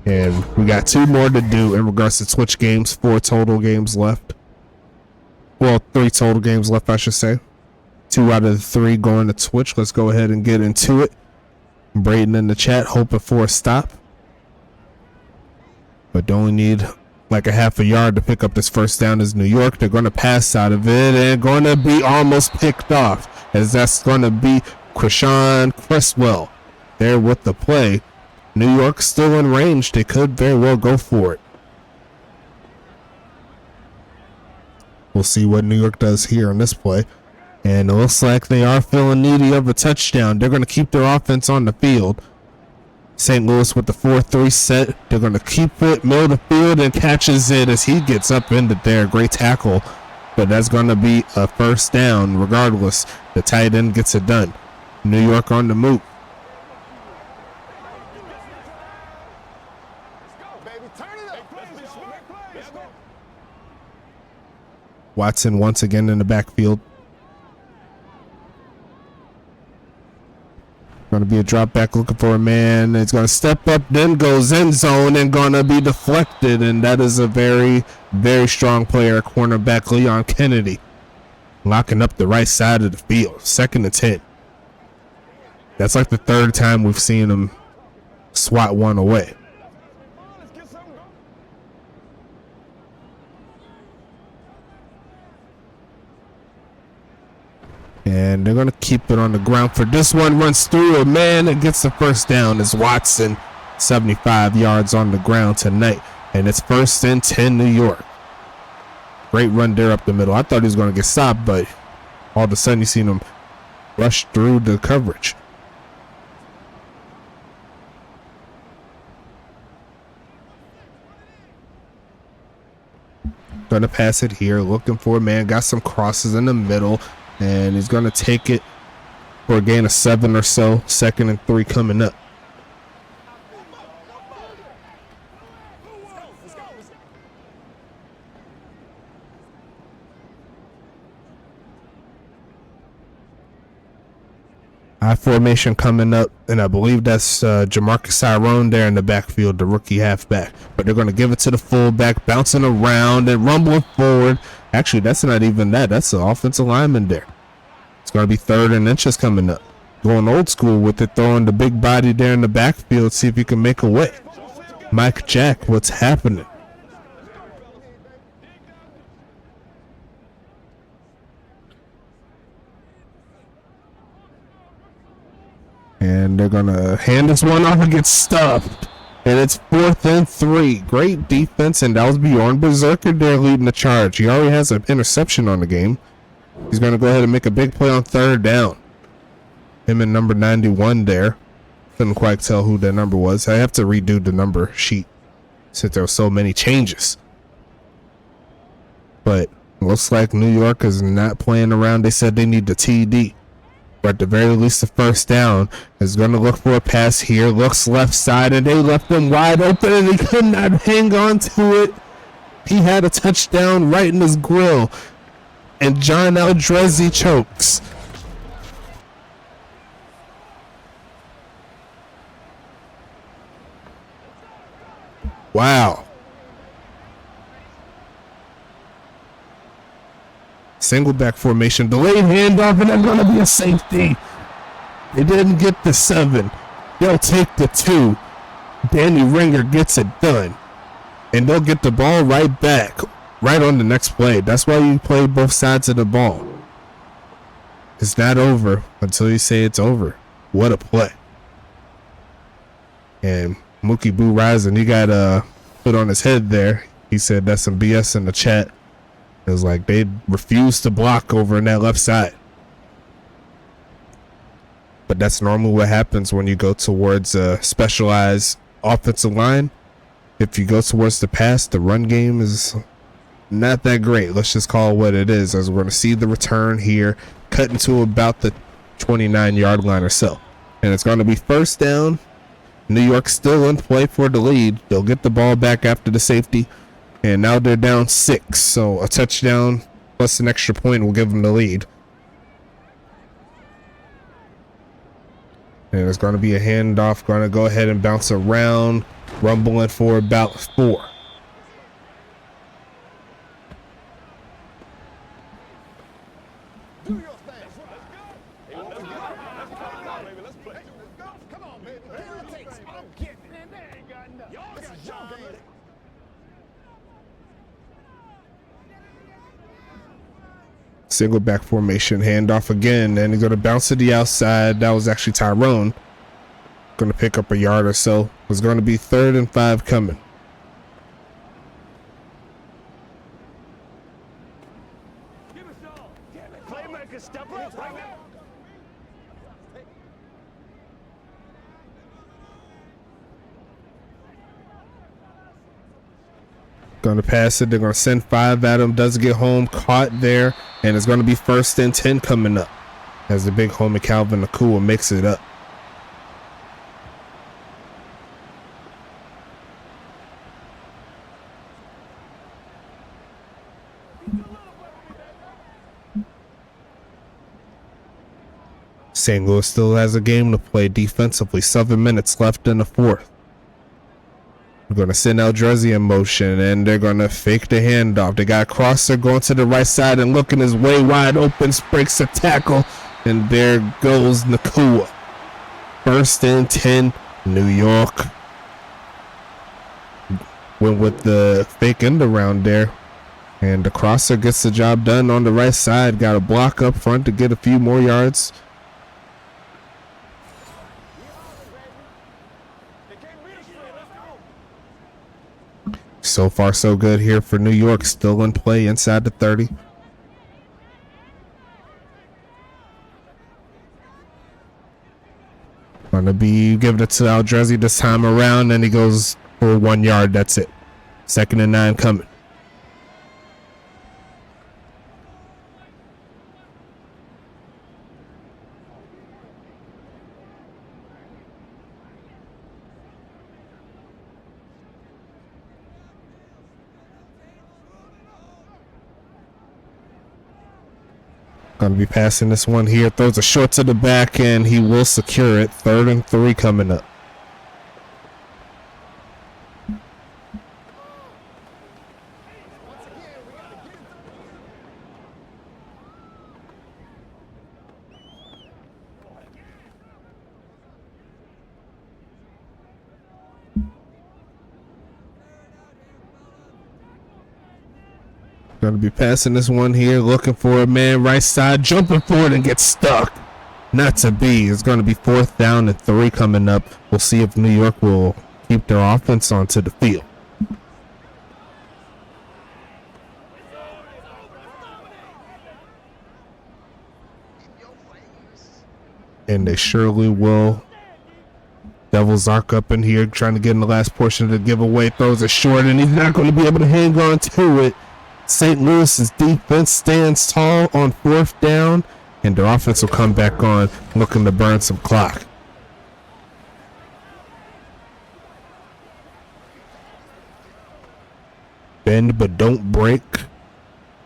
And we got 2 more to do in regards to Twitch games. 4 total games left. Well, 3 total games left, I should say. 2 out of the 3 going to Twitch. Let's go ahead and get into it. Braden in the chat hoping for a stop. But only need like a half a yard to pick up this first down as New York. They're going to pass out of it and going to be almost picked off. As that's going to be Krishan Cresswell there with the play. New York still in range. They could very well go for it. We'll see what New York does here on this play. And it looks like they are feeling needy of a touchdown. They're going to keep their offense on the field. St. Louis with the 4-3 set. They're going to keep it, middle of the field, and catches it as he gets up into there. Great tackle. But that's going to be a first down regardless. The tight end gets it done. New York on the move. Watson once again in the backfield. Going to be a drop back looking for a man. It's going to step up, then goes end zone and going to be deflected. And that is a very, very strong player, cornerback Leon Kennedy. Locking up the right side of the field. 2nd and 10. That's like the 3rd time we've seen him swat one away. And they're going to keep it on the ground for this one. Runs through a man that gets the first down is Watson. 75 yards on the ground tonight. And it's 1st and 10 New York. Great run there up the middle. I thought he was going to get stopped, but all of a sudden you seen him rush through the coverage. Going to pass it here. Looking for a man. Got some crosses in the middle. And he's going to take it for a gain of 7 or so. 2nd and 3 coming up. I formation coming up, and I believe that's Jamarcus Tyrone there in the backfield, the rookie halfback. But they're going to give it to the fullback, bouncing around and rumbling forward. Actually, that's not even that. That's the offensive lineman there. It's going to be 3rd and inches coming up. Going old school with it, throwing the big body there in the backfield, see if he can make a way. Mike Jack, what's happening? And they're going to hand this one off and get stuffed. And it's 4th and 3. Great defense, and that was Bjorn Berserker there leading the charge. He already has an interception on the game. He's going to go ahead and make a big play on 3rd down. Him and number 91 there. Couldn't quite tell who that number was. I have to redo the number sheet since there were so many changes. But looks like New York is not playing around. They said they need the TD. But at the very least, the first down is going to look for a pass here. Looks left side, and they left him wide open, and he could not hang on to it. He had a touchdown right in his grill, and John Aldrezi chokes. Wow. Single back formation, delayed handoff, and that's going to be a safety. They didn't get the 7. They'll take the 2. Danny Ringer gets it done. And they'll get the ball right back, right on the next play. That's why you play both sides of the ball. It's not over until you say it's over. What a play. And Mookie Boo Rising, he got put on his head there. He said that's some BS in the chat. It was like they refused to block over in that left side. But that's normally what happens when you go towards a specialized offensive line. If you go towards the pass, the run game is not that great. Let's just call it what it is, as we're going to see the return here, cutting to about the 29-yard line or so. And it's going to be first down. New York still in play for the lead. They'll get the ball back after the safety. And now they're down 6. So a touchdown plus an extra point will give them the lead. And it's going to be a handoff. Going to go ahead and bounce around. Rumbling for about 4. Do your thing. Let's go. Let's play. Let's go. Come on, baby. Whatever it takes. I'm getting it. Man, they ain't got enough. Y'all got your game. Single back formation, handoff again, and he's going to bounce to the outside. That was actually Tyrone. Going to pick up a yard or so. It's going to be 3rd and 5 coming. Playmaker, step up right now. Going to pass it. They're going to send 5 at him. Doesn't get home. Caught there. And it's going to be 1st and 10 coming up as the big homie Calvin Nakua makes it up. St. Louis still has a game to play defensively. 7 minutes left in the 4th. We're going to send Aldrezi in motion, and they're going to fake the handoff. They got a crosser going to the right side and looking his way wide open, breaks a tackle, and there goes Nakua. 1st and 10, New York. Went with the fake end around there, and the crosser gets the job done on the right side. Got a block up front to get a few more yards. So far, so good here for New York. Still in play inside the 30. Gonna be giving it to Aldrezi this time around, and he goes for 1 yard. That's it. 2nd and 9 coming. Going to be passing this one here. Throws a short to the back, and he will secure it. 3rd and 3 coming up. Going to be passing this one here, looking for a man right side, jumping forward and gets stuck. Not to be. It's going to be 4th down and 3 coming up. We'll see if New York will keep their offense onto the field. And they surely will. Devil's Arc up in here, trying to get in the last portion of the giveaway. Throws it short, and he's not going to be able to hang on to it. St. Louis's defense stands tall on 4th down, and their offense will come back on, looking to burn some clock. Bend but don't break.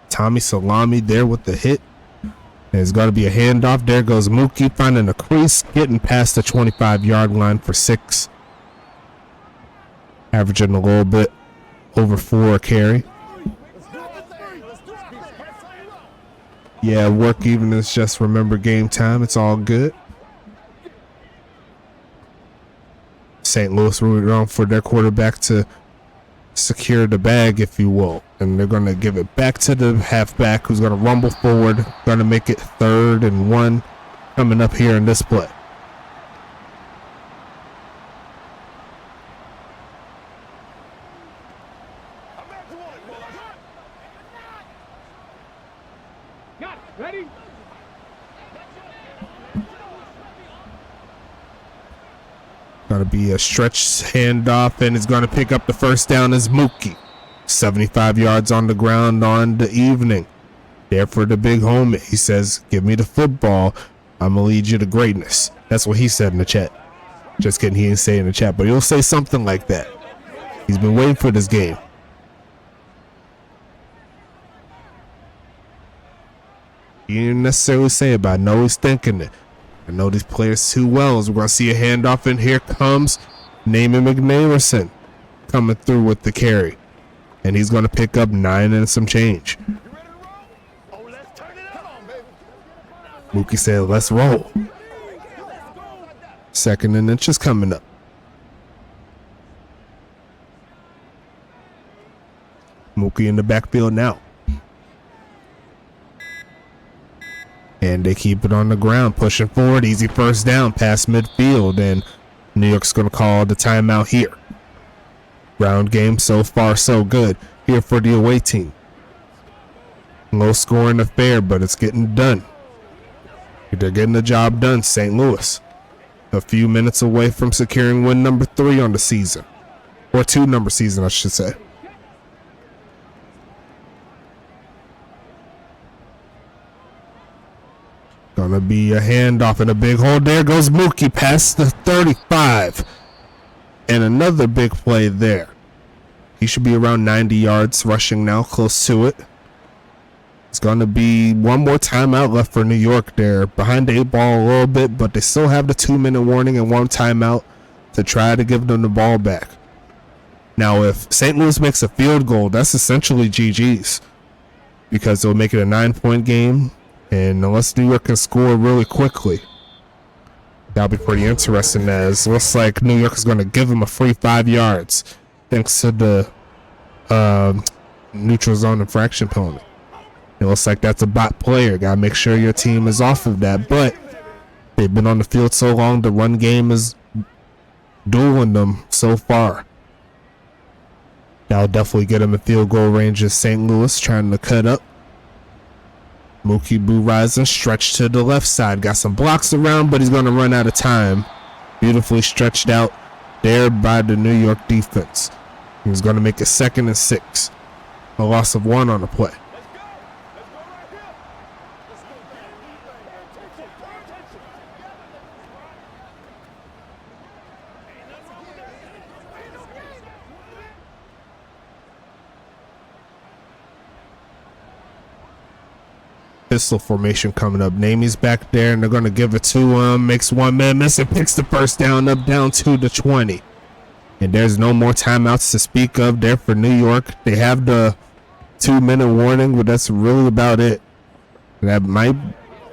Tommy Salami there with the hit. And it's got to be a handoff. There goes Mookie finding a crease, getting past the 25-yard line for 6. Averaging a little bit over 4 a carry. Yeah, work even is just remember game time. It's all good. St. Louis rooted on for their quarterback to secure the bag, if you will. And they're going to give it back to the halfback, who's going to rumble forward. Going to make it 3rd and 1 coming up here in this play. Ready? Going to be a stretch handoff, and it's going to pick up the 1st down as Mookie. 75 yards on the ground on the evening. There for the big homie. He says, give me the football. I'm going to lead you to greatness. That's what he said in the chat. Just kidding, he didn't say in the chat, but he'll say something like that. He's been waiting for this game. He didn't necessarily say it, but I know he's thinking it. I know these players too well. As we're going to see a handoff, and here comes Naaman McNamerson coming through with the carry. And he's going to pick up 9 and some change. Oh, let's turn it up. Come on, baby. Mookie said, let's roll. 2nd and inches coming up. Mookie in the backfield now. And they keep it on the ground, pushing forward. Easy first down past midfield. And New York's going to call the timeout here. Round game so far so good here for the away team. Low scoring affair, but it's getting done. They're getting the job done, St. Louis. A few minutes away from securing win number 3 on the season. Or 2 number season, I should say. Gonna be a handoff and a big hole. There goes Mookie past the 35. And another big play there. He should be around 90 yards rushing now, close to it. It's gonna be one more timeout left for New York. They're behind the 8 ball a little bit, but they still have the 2-minute warning and 1 timeout to try to give them the ball back. Now, if St. Louis makes a field goal, that's essentially GG's. Because it'll make it a 9-point game. And unless New York can score really quickly, that'll be pretty interesting, as it looks like New York is going to give them a free 5 yards thanks to the neutral zone infraction penalty. It looks like that's a bot player. Got to make sure your team is off of that. But they've been on the field so long, the run game is dueling them so far. That'll definitely get them a field goal range as St. Louis trying to cut up. Mookie Boo rising, stretched to the left side. Got some blocks around, but he's going to run out of time. Beautifully stretched out there by the New York defense. He's going to make it 2nd and 6. A loss of 1 on the play. Pistol formation coming up. Namey's back there, and they're going to give it to him. Makes 1 man miss and picks the first down up down to the 20. And there's no more timeouts to speak of there for New York. They have the 2-minute warning, but that's really about it. That might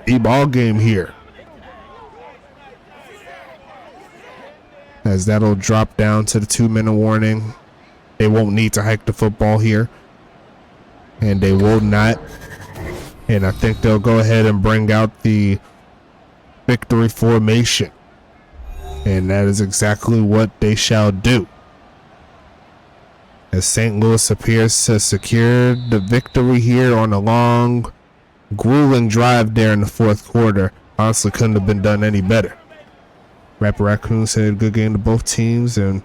be ball game here, as that'll drop down to the 2-minute warning. They won't need to hike the football here, and they will not. And I think they'll go ahead and bring out the victory formation. And that is exactly what they shall do, as St. Louis appears to secure the victory here on a long, grueling drive there in the 4th quarter. Honestly, couldn't have been done any better. Rapper Raccoon said good game to both teams, and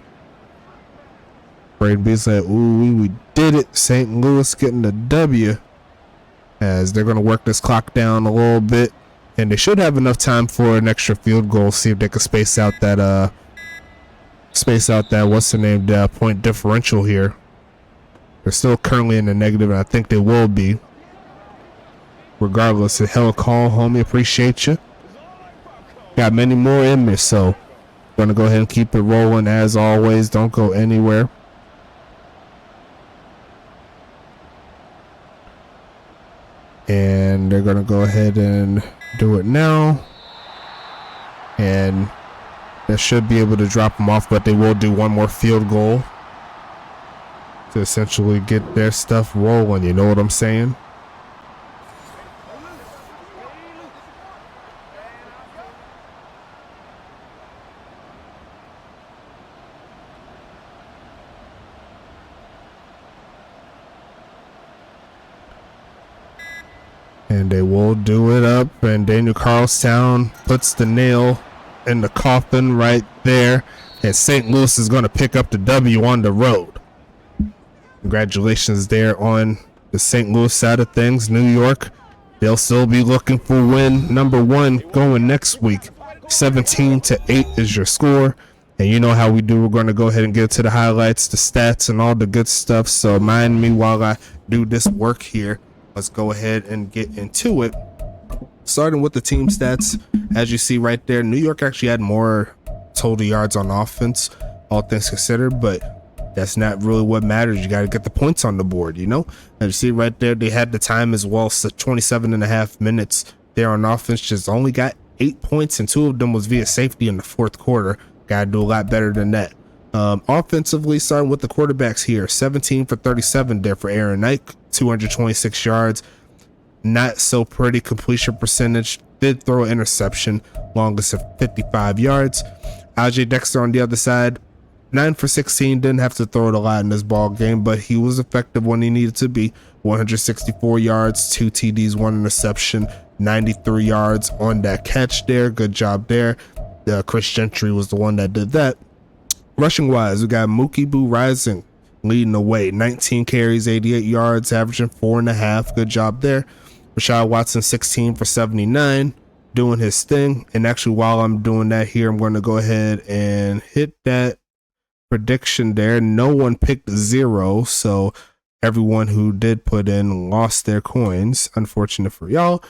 Braden B said, ooh, we did it. St. Louis getting the W, as they're going to work this clock down a little bit, and they should have enough time for an extra field goal. See if they can space out that what's the name, point differential here. They're still currently in the negative, and I think they will be. Regardless, a hell of a call, homie. Appreciate you. Got many more in me, so gonna go ahead and keep it rolling as always. Don't go anywhere. And they're going to go ahead and do it now. And they should be able to drop them off, but they will do one more field goal to essentially get their stuff rolling. You know what I'm saying? And they will do it up, and Daniel Carlstown puts the nail in the coffin right there, and St. Louis is going to pick up the W on the road. Congratulations there on the St. Louis side of things. New York, they'll still be looking for win number 1 going next week. 17-8 is your score. And you know how we do. We're going to go ahead and get to the highlights, the stats, and all the good stuff. So mind me while I do this work here. Let's go ahead and get into it. Starting with the team stats, as you see right there, New York actually had more total yards on offense, all things considered, but that's not really what matters. You got to get the points on the board, you know? As you see right there, they had the time as well, so 27.5 minutes there on offense, just only got 8 points, and 2 of them was via safety in the 4th quarter. Got to do a lot better than that. Offensively, starting with the quarterbacks here, 17 for 37 there for Aaron Knight, 226 yards. Not so pretty completion percentage. Did throw an interception, longest of 55 yards. AJ Dexter on the other side, 9 for 16. Didn't have to throw it a lot in this ball game, but he was effective when he needed to be. 164 yards, 2 TDs, 1 interception, 93 yards on that catch there. Good job there. Chris Gentry was the one that did that. Rushing wise, we got Mookie Boo Rising leading the way. 19 carries, 88 yards, averaging 4.5. Good job there. Rashad Watson, 16 for 79, doing his thing. And actually, while I'm doing that here, I'm going to go ahead and hit that prediction there. No one picked 0, so everyone who did put in lost their coins. Unfortunate for y'all.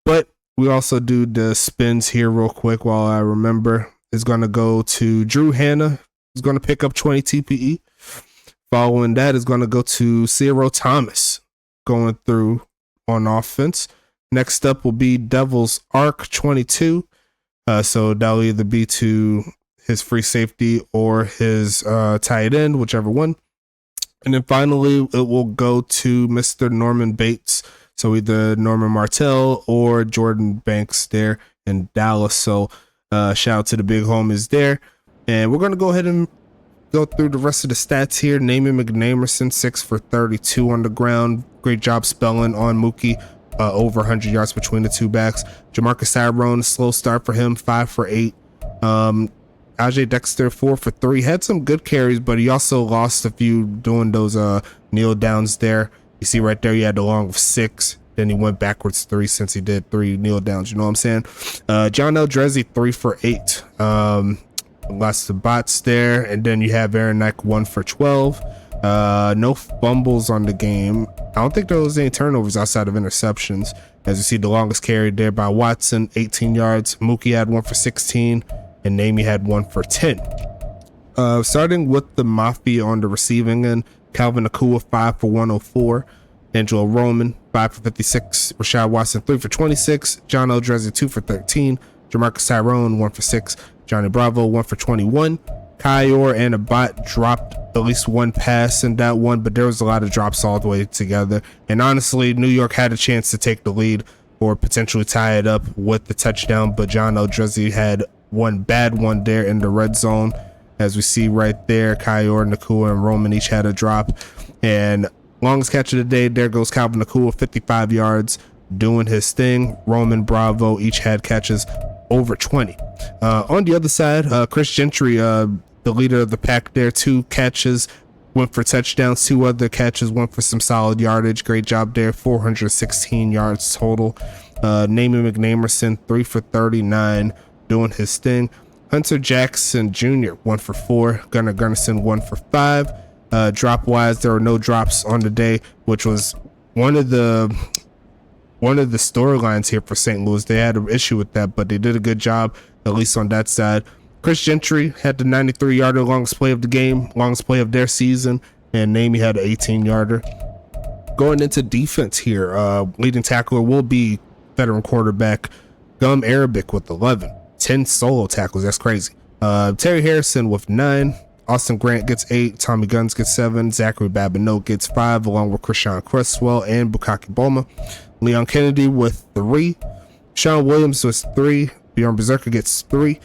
But we also do the spins here real quick while I remember. It's going to go to Drew Hanna. He's going to pick up 20 TPE. Following that is going to go to Ciro Thomas going through on offense. Next up will be Devil's Arc 22. So that'll either be to his free safety or his tight end, whichever one. And then finally, it will go to Mr. Norman Bates. So either Norman Martell or Jordan Banks there in Dallas. So shout out to the big homies there. And we're going to go ahead and go through the rest of the stats here. Naaman McNamerson, 6 for 32 on the ground. Great job spelling on Mookie. Over 100 yards between the two backs. Jamarcus Tyrone, slow start for him, 5 for 8. AJ Dexter, 4 for 3. Had some good carries, but he also lost a few doing those kneel downs there. You see right there, he had the long of 6. Then he went backwards 3 since he did 3 kneel downs. You know what I'm saying? John Eldrezi, 3 for 8. Lots of bots there. And then you have Aaron Knight, 1 for 12. No fumbles on the game. I don't think there was any turnovers outside of interceptions. As you see, the longest carry there by Watson, 18 yards. Mookie had 1 for 16. And Namey had 1 for 10. Starting with the Mafia on the receiving end, Calvin Akua, 5 for 104. Angelo Roman, 5 for 56. Rashad Watson, 3 for 26. John Eldrezi, 2 for 13. Jamarcus Tyrone, 1 for 6. Johnny Bravo, 1 for 21. Kyor and a bot dropped at least 1 pass in that one, but there was a lot of drops all the way together. And honestly, New York had a chance to take the lead or potentially tie it up with the touchdown, but John Eldrezi had one bad one there in the red zone. As we see right there, Kyor, Nakua, and Roman each had a drop. And longest catch of the day, there goes Calvin Nakua, 55 yards, doing his thing. Roman, Bravo each had catches over 20. On the other side, Chris Gentry, the leader of the pack there, 2 catches, went for touchdowns. 2 other catches went for some solid yardage. Great job there, 416 yards total. Naaman McNamerson, 3 for 39, doing his thing. Hunter Jackson Jr., 1 for 4. Gunnar Gunnarsson, 1 for 5. Drop wise, there were no drops on the day, which was one of the storylines here for St. Louis. They had an issue with that, but they did a good job, at least on that side. Chris Gentry had the 93-yarder, longest play of the game, longest play of their season, and Namey had an 18-yarder. Going into defense here, leading tackler will be veteran quarterback Gum Arabic with 11. 10 solo tackles, that's crazy. Terry Harrison with 9. Austin Grant gets 8. Tommy Guns gets 7. Zachary Babineau gets 5, along with Krishan Cresswell and Bukaki Boma. Leon Kennedy with 3. Sean Williams with 3. Bjorn Berserker gets 3.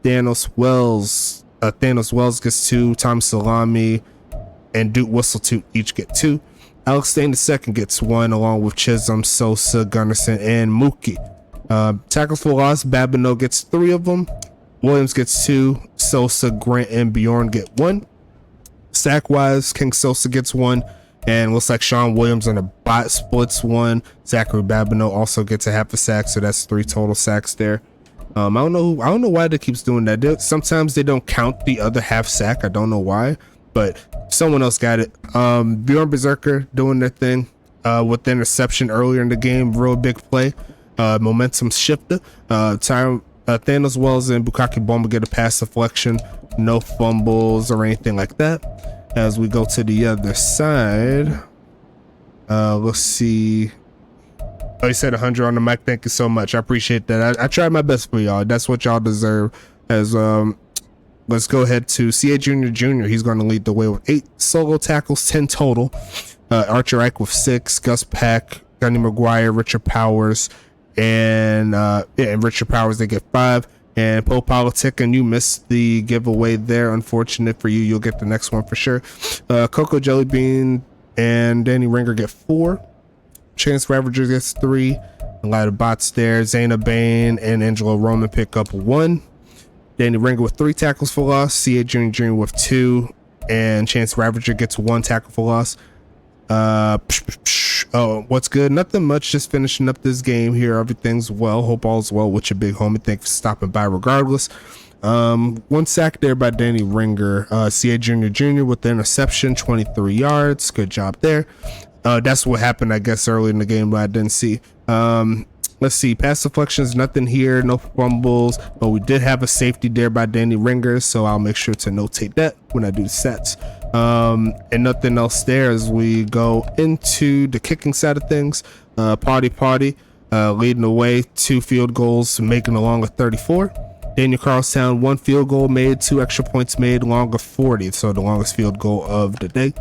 Thanos Wells gets 2. Tom Salami and Duke Whistleton each get 2. Alex Stain II gets 1, along with Chisholm, Sosa, Gunnarsson, and Mookie. Tackles for loss, Babineau gets 3 of them. Williams gets 2. Sosa, Grant, and Bjorn get 1. Sack wise, King Sosa gets one, and looks like Sean Williams on the bot splits one. Zachary Babineau also gets a half a sack, so that's 3 total sacks there. I don't know why they keeps doing that. Sometimes they don't count the other half sack. I don't know why, but someone else got it. Bjorn Berserker doing their thing with the interception earlier in the game. Real big play, momentum shifter. Thanos Wells and Bukaki Bomba get a pass deflection, no fumbles or anything like that. As we go to the other side, let's see. Oh, he said 100 on the mic. Thank you so much. I appreciate that. I tried my best for y'all. That's what y'all deserve. As let's go ahead to CA Jr. He's going to lead the way with 8 solo tackles, 10 total. Archer Ike with 6, Gus Pack, Gunny McGuire, Richard Powers, and Richard Powers, they get 5. And Poe Politic, and you missed the giveaway there. Unfortunate for you. You'll get the next one for sure. Coco Jellybean and Danny Ringer get 4. Chance Ravager gets 3. A lot of bots there. Zayna Bain and Angelo Roman pick up 1. Danny Ringer with 3 tackles for loss. CA Jr. with 2. And Chance Ravager gets 1 tackle for loss. Oh, what's good? Nothing much. Just finishing up this game here. Everything's well. Hope all's well with your big homie. Thanks for stopping by regardless. 1 sack there by Danny Ringer. CA Jr. with the interception, 23 yards. Good job there. That's what happened, I guess, early in the game, but I didn't see. Let's see. Pass deflections, nothing here. No fumbles. But we did have a safety there by Danny Ringer, so I'll make sure to notate that when I do the sets. And nothing else there as we go into the kicking side of things. Party leading the way, 2 field goals, making a long of 34. Daniel Carlstown, 1 field goal made, 2 extra points made, long of 40. So the longest field goal of the day.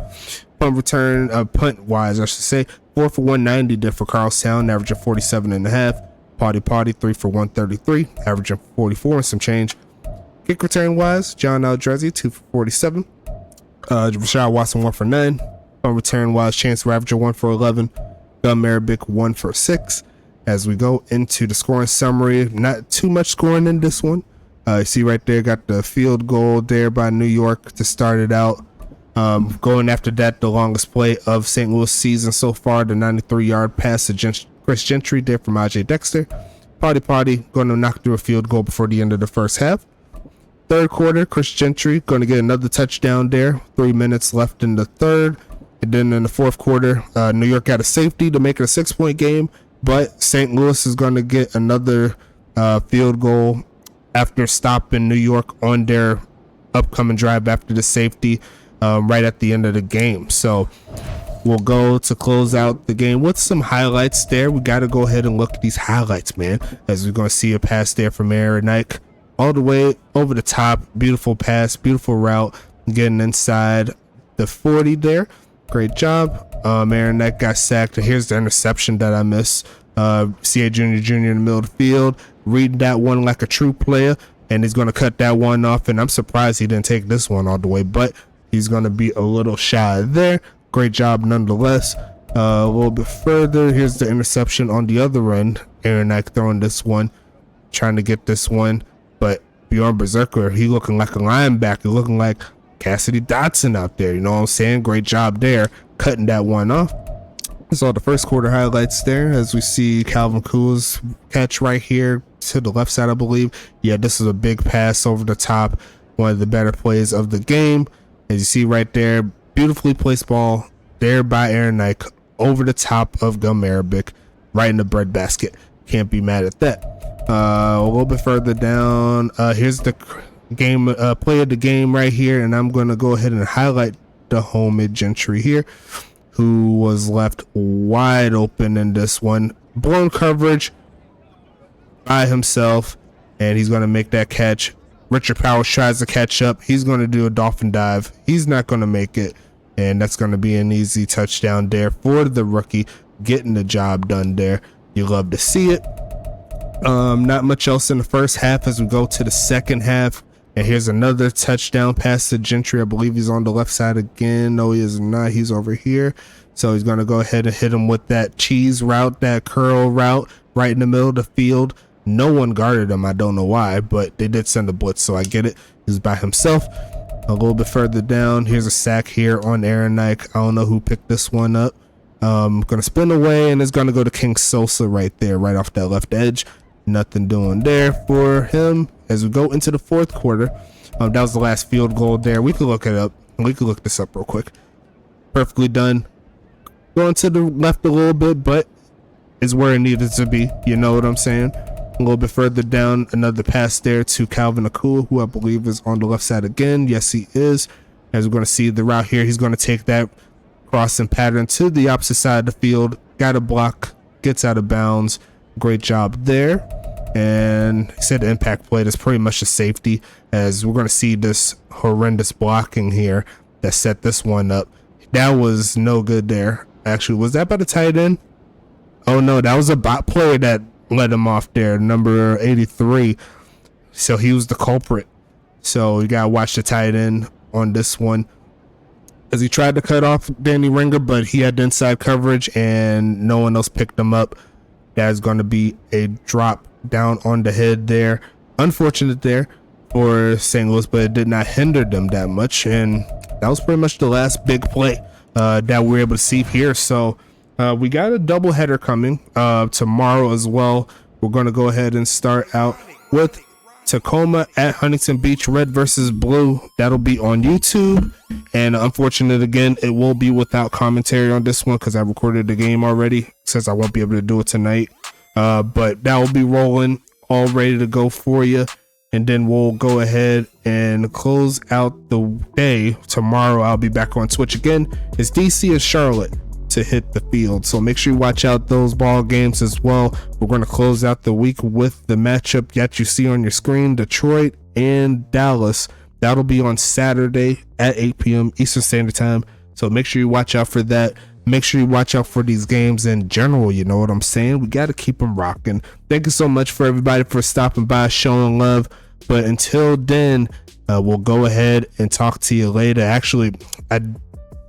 Punt return, punt wise, I should say, 4 for 190 did for Carlstown, averaging 47.5. Party 3 for 133, averaging 44 and some change. Kick return wise, John Aldrezi, 2 for 47. Rashad Watson, 1 for 9. Punt return wise, Chance Ravager, 1 for 11. Gun Marabic, 1 for 6. As we go into the scoring summary, not too much scoring in this one. You see right there, got the field goal there by New York to start it out. Going after that, the longest play of St. Louis season so far, the 93-yard pass to Chris Gentry there from Ajay Dexter. Party going to knock through a field goal before the end of the first half. Third quarter, Chris Gentry going to get another touchdown there. 3 minutes left in the third. And then in the fourth quarter, New York got a safety to make it a 6-point game, but St. Louis is going to get another field goal after stopping New York on their upcoming drive after the safety. Right at the end of the game. So we'll go to close out the game with some highlights there. We got to go ahead and look at these highlights, man, as we're going to see a pass there from Aaron Ike all the way over the top. Beautiful pass, beautiful route, getting inside the 40 there. Great job. Aaron Ike got sacked. And here's the interception that I missed. CA Jr. in the middle of the field, reading that one like a true player, and he's going to cut that one off. And I'm surprised he didn't take this one all the way, but he's going to be a little shy there. Great job nonetheless. A little bit further, here's the interception on the other end. Aaron Ike throwing this one, trying to get this one, but Bjorn Berserker, he looking like a linebacker, looking like Cassidy Dotson out there. You know what I'm saying? Great job there, cutting that one off. This is all the first quarter highlights there, as we see Calvin Cool's catch right here to the left side, I believe. Yeah, this is a big pass over the top. One of the better plays of the game. As you see right there, beautifully placed ball there by Aaron Ike over the top of Gun Marabic, right in the breadbasket. Can't be mad at that. A little bit further down, here's the game play of the game right here, and I'm going to go ahead and highlight the homie Gentry here, who was left wide open in this one. Blown coverage by himself, and he's going to make that catch. Richard Powers tries to catch up. He's going to do a dolphin dive. He's not going to make it. And that's going to be an easy touchdown there for the rookie, getting the job done there. You love to see it. Not much else in the first half as we go to the second half. And here's another touchdown pass to Gentry. I believe he's on the left side again. No, he is not. He's over here. So he's going to go ahead and hit him with that cheese route, that curl route, right in the middle of the field. No one guarded him. I don't know why, but they did send a blitz, so I get it. He's by himself. A little bit further down, here's a sack here on Aaron Nike. I don't know who picked this one up. Gonna spin away, and it's gonna go to King Sosa right there, right off that left edge. Nothing doing there for him as we go into the fourth quarter. That was the last field goal there. We could look it up. We could look this up real quick. Perfectly done. Going to the left a little bit, but is where it needed to be. You know what I'm saying? A little bit further down, another pass there to Calvin Akua, who I believe is on the left side again. Yes, he is. As we're going to see the route here, he's going to take that crossing pattern to the opposite side of the field. Got a block, gets out of bounds. Great job there. And he said the impact play is pretty much a safety, as we're going to see this horrendous blocking here that set this one up. That was no good there. Actually, was that by the tight end? Oh no, that was a bot player that let him off there, number 83. So he was the culprit. So you gotta watch the tight end on this one, as he tried to cut off Danny Ringer, but he had the inside coverage and no one else picked him up. That's going to be a drop down on the head there. Unfortunate there for St. Louis, but it did not hinder them that much. And that was pretty much the last big play that we were able to see here. So we got a doubleheader coming tomorrow as well. We're going to go ahead and start out with Tacoma at Huntington Beach, red versus blue. That'll be on YouTube. And unfortunate again, it will be without commentary on this one because I recorded the game already, since I won't be able to do it tonight. But that will be rolling, all ready to go for you. And then we'll go ahead and close out the day. Tomorrow I'll be back on Twitch again. It's DC and Charlotte to hit the field, so make sure you watch out those ball games as well. We're going to close out the week with the matchup that you see on your screen, Detroit and Dallas. That'll be on Saturday at 8 p.m. Eastern Standard Time, so make sure you watch out for that. Make sure you watch out for these games in general. You know what I'm saying? We got to keep them rocking. Thank you so much for everybody for stopping by, showing love. But until then, we'll go ahead and talk to you later. Actually, I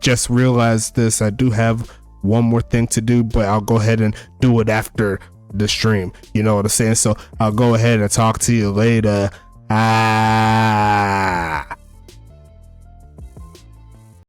just realized this. I do have one more thing to do, but I'll go ahead and do it after the stream. You know what I'm saying? So I'll go ahead and talk to you later.